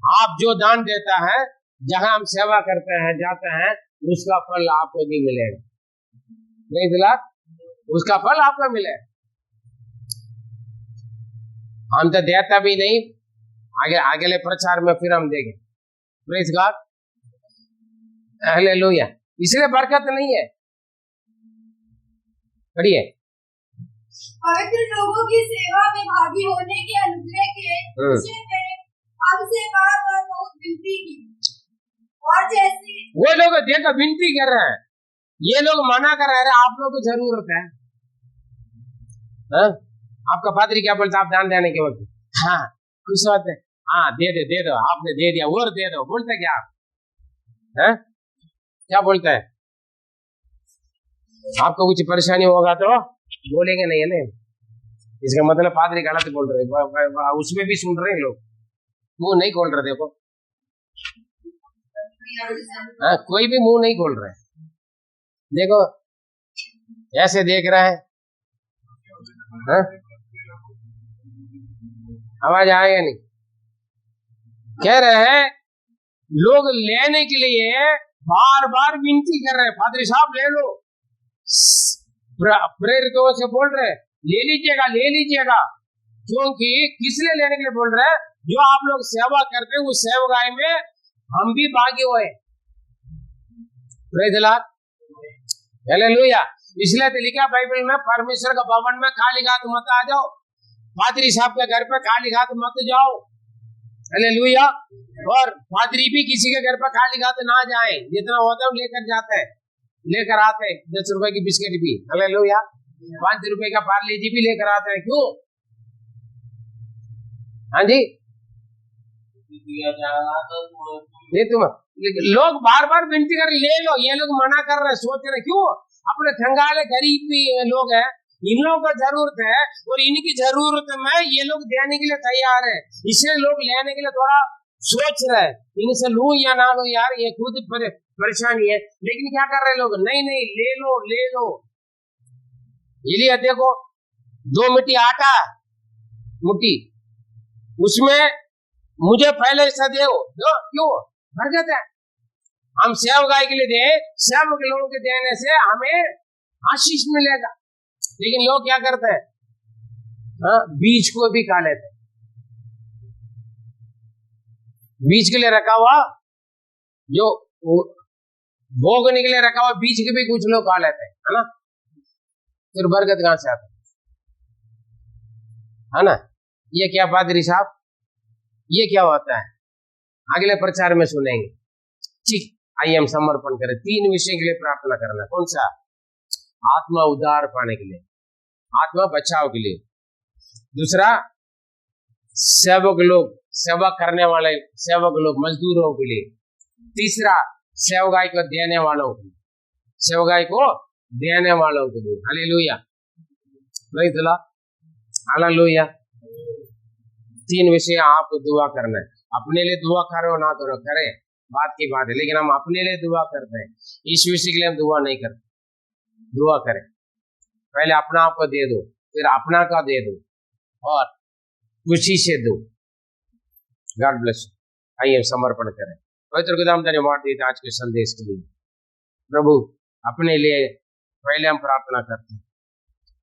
आप जो दान देता है, जहां हम सेवा करते हैं जाते हैं, उसका फल आपको भी मिलेगा। Praise the Lord. उसका फल आपको मिले। हम तो देता भी नहीं, आगे प्रचार में फिर हम देंगे। Praise God. हालेलुया। इसलिए बरकत नहीं है। पढ़िए। पवित्र लोगों की सेवा में भागी होने के अनुग्रह के विषय में हमसे बार-बार बहुत विनती की, और जैसे वो लोग देखो विनती कर रहे हैं, ये लोग मना कर रहे हैं, आप लोग को जरूरत है। आपका पादरी क्या बोलता है आप दान देने के वक्त? हाँ खुश होते हैं, हाँ दे दो, आपने दे दिया और दे दो, बोलते क्या आप? क्या बोलते हैं? आपको कुछ परेशानी होगा तो बोलेंगे नहीं है ना, इसका मतलब पादरी गलत बोल रहे, उसमें भी सुन रहे हैं लोग, मुंह नहीं खोल रहे। देखो हाँ, कोई भी मुंह नहीं खोल रहे, देखो ऐसे देख रहा है। हाँ? आवाज आएगा नहीं। कह रहे हैं लोग लेने के लिए बार बार विनती कर रहे हैं, पादरी साहब ले लो, प्रेरितों से बोल रहे ले लीजिएगा ले लीजिएगा। क्योंकि किस लिए लेने के लिए बोल रहे हैं? जो आप लोग सेवा करते हैं उस सेवगाई में हम भी भागी हुए। Praise the Lord, hallelujah. इसलिए तो लिखा बाइबल में, परमेश्वर का भवन में खाली हाथ मत आ जाओ, पादरी साहब के घर पे खाली हाथ मत जाओ। हालेलुया। और पादरी भी किसी के घर पर खाली हाथ ना जाए, जितना होता है लेकर जाते हैं, लेकर आते हैं। 10 रुपए की बिस्किट भी, हालेलुया, 5 रुपए का पार्ले-जी भी लेकर आते हैं। क्यों? हाँ जी, ये तुम लोग बार बार विनती कर ले लो, ये लोग मना कर रहे, सोच रहे क्यों? अपने खंगाले गरीब भी लोग हैं, इन लोगों को जरूरत है और इनकी जरूरत में ये लोग देने के लिए तैयार है, इसलिए लोग लेने के लिए थोड़ा सोच रहे हैं, इनसे लूं या ना लूं यार, ये खुद परेशानी है। लेकिन क्या कर रहे लोग? नहीं नहीं, ले लो ले लो। ये देखो 2 मुट्ठी आटा, मुट्ठी, उसमें मुझे पहले ऐसा दो, क्यों? बरकत है, हम सेवगाई के लिए दे, सेवक लोगों के देने से हमें आशीष मिलेगा। लेकिन लोग क्या करते हैं? हाँ, बीज को भी खा लेते हैं, बीज के लिए रखा हुआ, जो भोगने के लिए रखा हुआ बीज के भी कुछ लोग खा लेते हैं, है ना? फिर बरकत कहां से आता है ना? ये क्या पादरी साहब, ये क्या होता है? अगले प्रचार में सुनेंगे। ठीक, आइए हम समर्पण करें। 3 विषय के लिए प्रार्थना करना। कौन सा? आत्मा उद्धार पाने के लिए, आत्मा बचाव के लिए। दूसरा, सेवक लोग, सेवा करने वाले सेवक लोग, मजदूरों के लिए। तीसरा, सेवगाई को देने वालों के लिए, सेवगाई को देने वालों के लिए। Hallelujah, praise the Lord, hallelujah. 3 विषय आपको दुआ करना है। अपने लिए दुआ करो ना करो, करे बात की बात है, लेकिन हम अपने लिए दुआ करते हैं। इस विषय के लिए हम दुआ नहीं करते। दुआ करें, पहले अपना आप को दे दो, फिर अपना का दे दो और खुशी से दो। God bless you. आइए समर्पण करें। पवित्र खुदा, हम धन्यवाद देते आज के संदेश के लिए। प्रभु, अपने लिए पहले हम प्रार्थना करते हैं,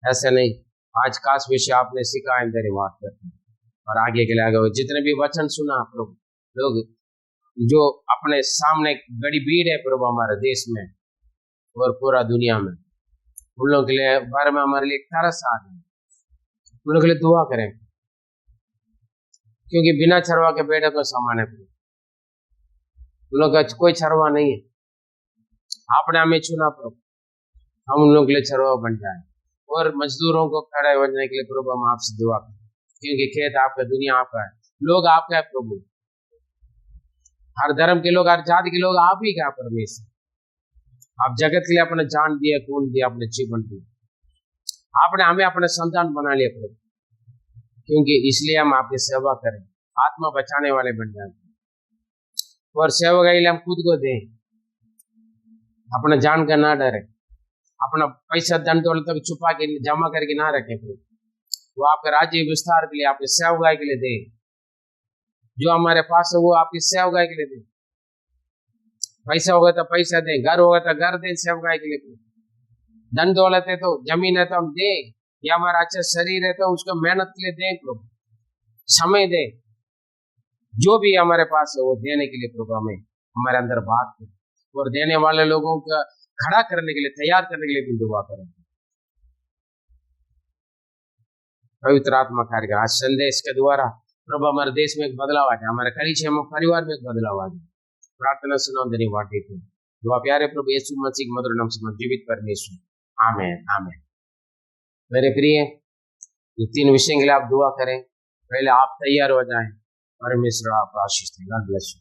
ऐसे नहीं, आज खास विषय आपने सिखाया, धन्यवाद करते हैं। और आगे के लिए आगे जितने भी वचन सुना प्रभु, लोग जो अपने सामने बड़ी भीड़ है प्रभु हमारे देश में और पूरा दुनिया में, उन लोगों के लिए बारे में हमारे लिए तरस आ गई, उन लोगों के लिए दुआ करें, क्योंकि बिना छरवा के बेटे को समान है प्रभु, उन लोगों का कोई छरवा नहीं है। आपने हमें चुना प्रभु, हम उन लोगों के लिए छरवा बन जाए और मजदूरों को खड़े होने के लिए प्रभु हम आपसे दुआ करें, क्योंकि खेत आपका, दुनिया आपका है, लोग आपका है प्रभु, हर धर्म के लोग, हर जाति के लोग आप ही का परमेश्वर। आप जगत के लिए अपना जान दिया, खून दिया, अपने जीवन दिया, आपने हमें अपने संतान बना लिया प्रभु, क्योंकि इसलिए हम आपकी सेवा करें, आत्मा बचाने वाले बन जाए और सेवा के लिए हम खुद को दें, अपना जान का ना डरे, अपना पैसा धन दौलत तक छुपा के जमा करके ना रखें प्रभु, वो आपके राज्य विस्तार के लिए, आपके सेवगाई के लिए दें। जो हमारे पास है वो आपकी सेवगाई के लिए दें, पैसा होगा तो पैसा दें, घर होगा तो घर दें सेवगाई के लिए, धन दौलत है तो जमीन है तो हम दें, या हमारा अच्छा शरीर है तो उसको मेहनत के लिए दें प्रभु, समय दें, जो भी हमारे पास है वो देने के लिए प्रभु हमें हमारे अंदर बात करें और देने वाले लोगों का खड़ा करने के लिए, तैयार करने के लिए भी दुआ करें। पवित्र आत्मा कार्य का आज संदेश के द्वारा प्रभु हमारे देश में एक बदलाव आ जाए, हमारे कलीसिया परिवार में एक बदलाव आ जाए। प्रार्थना सुनो, धन्यवाद देते हैं। दुआ प्यारे प्रभु यीशु मसीह मधुर नाम से जीवित परमेश्वर, आमीन आमीन। मेरे प्रिय, ये 3 विषय के लिए आप दुआ करें, पहले आप तैयार हो जाएं, परमेश्वर आपको आशीष देगा। God bless you.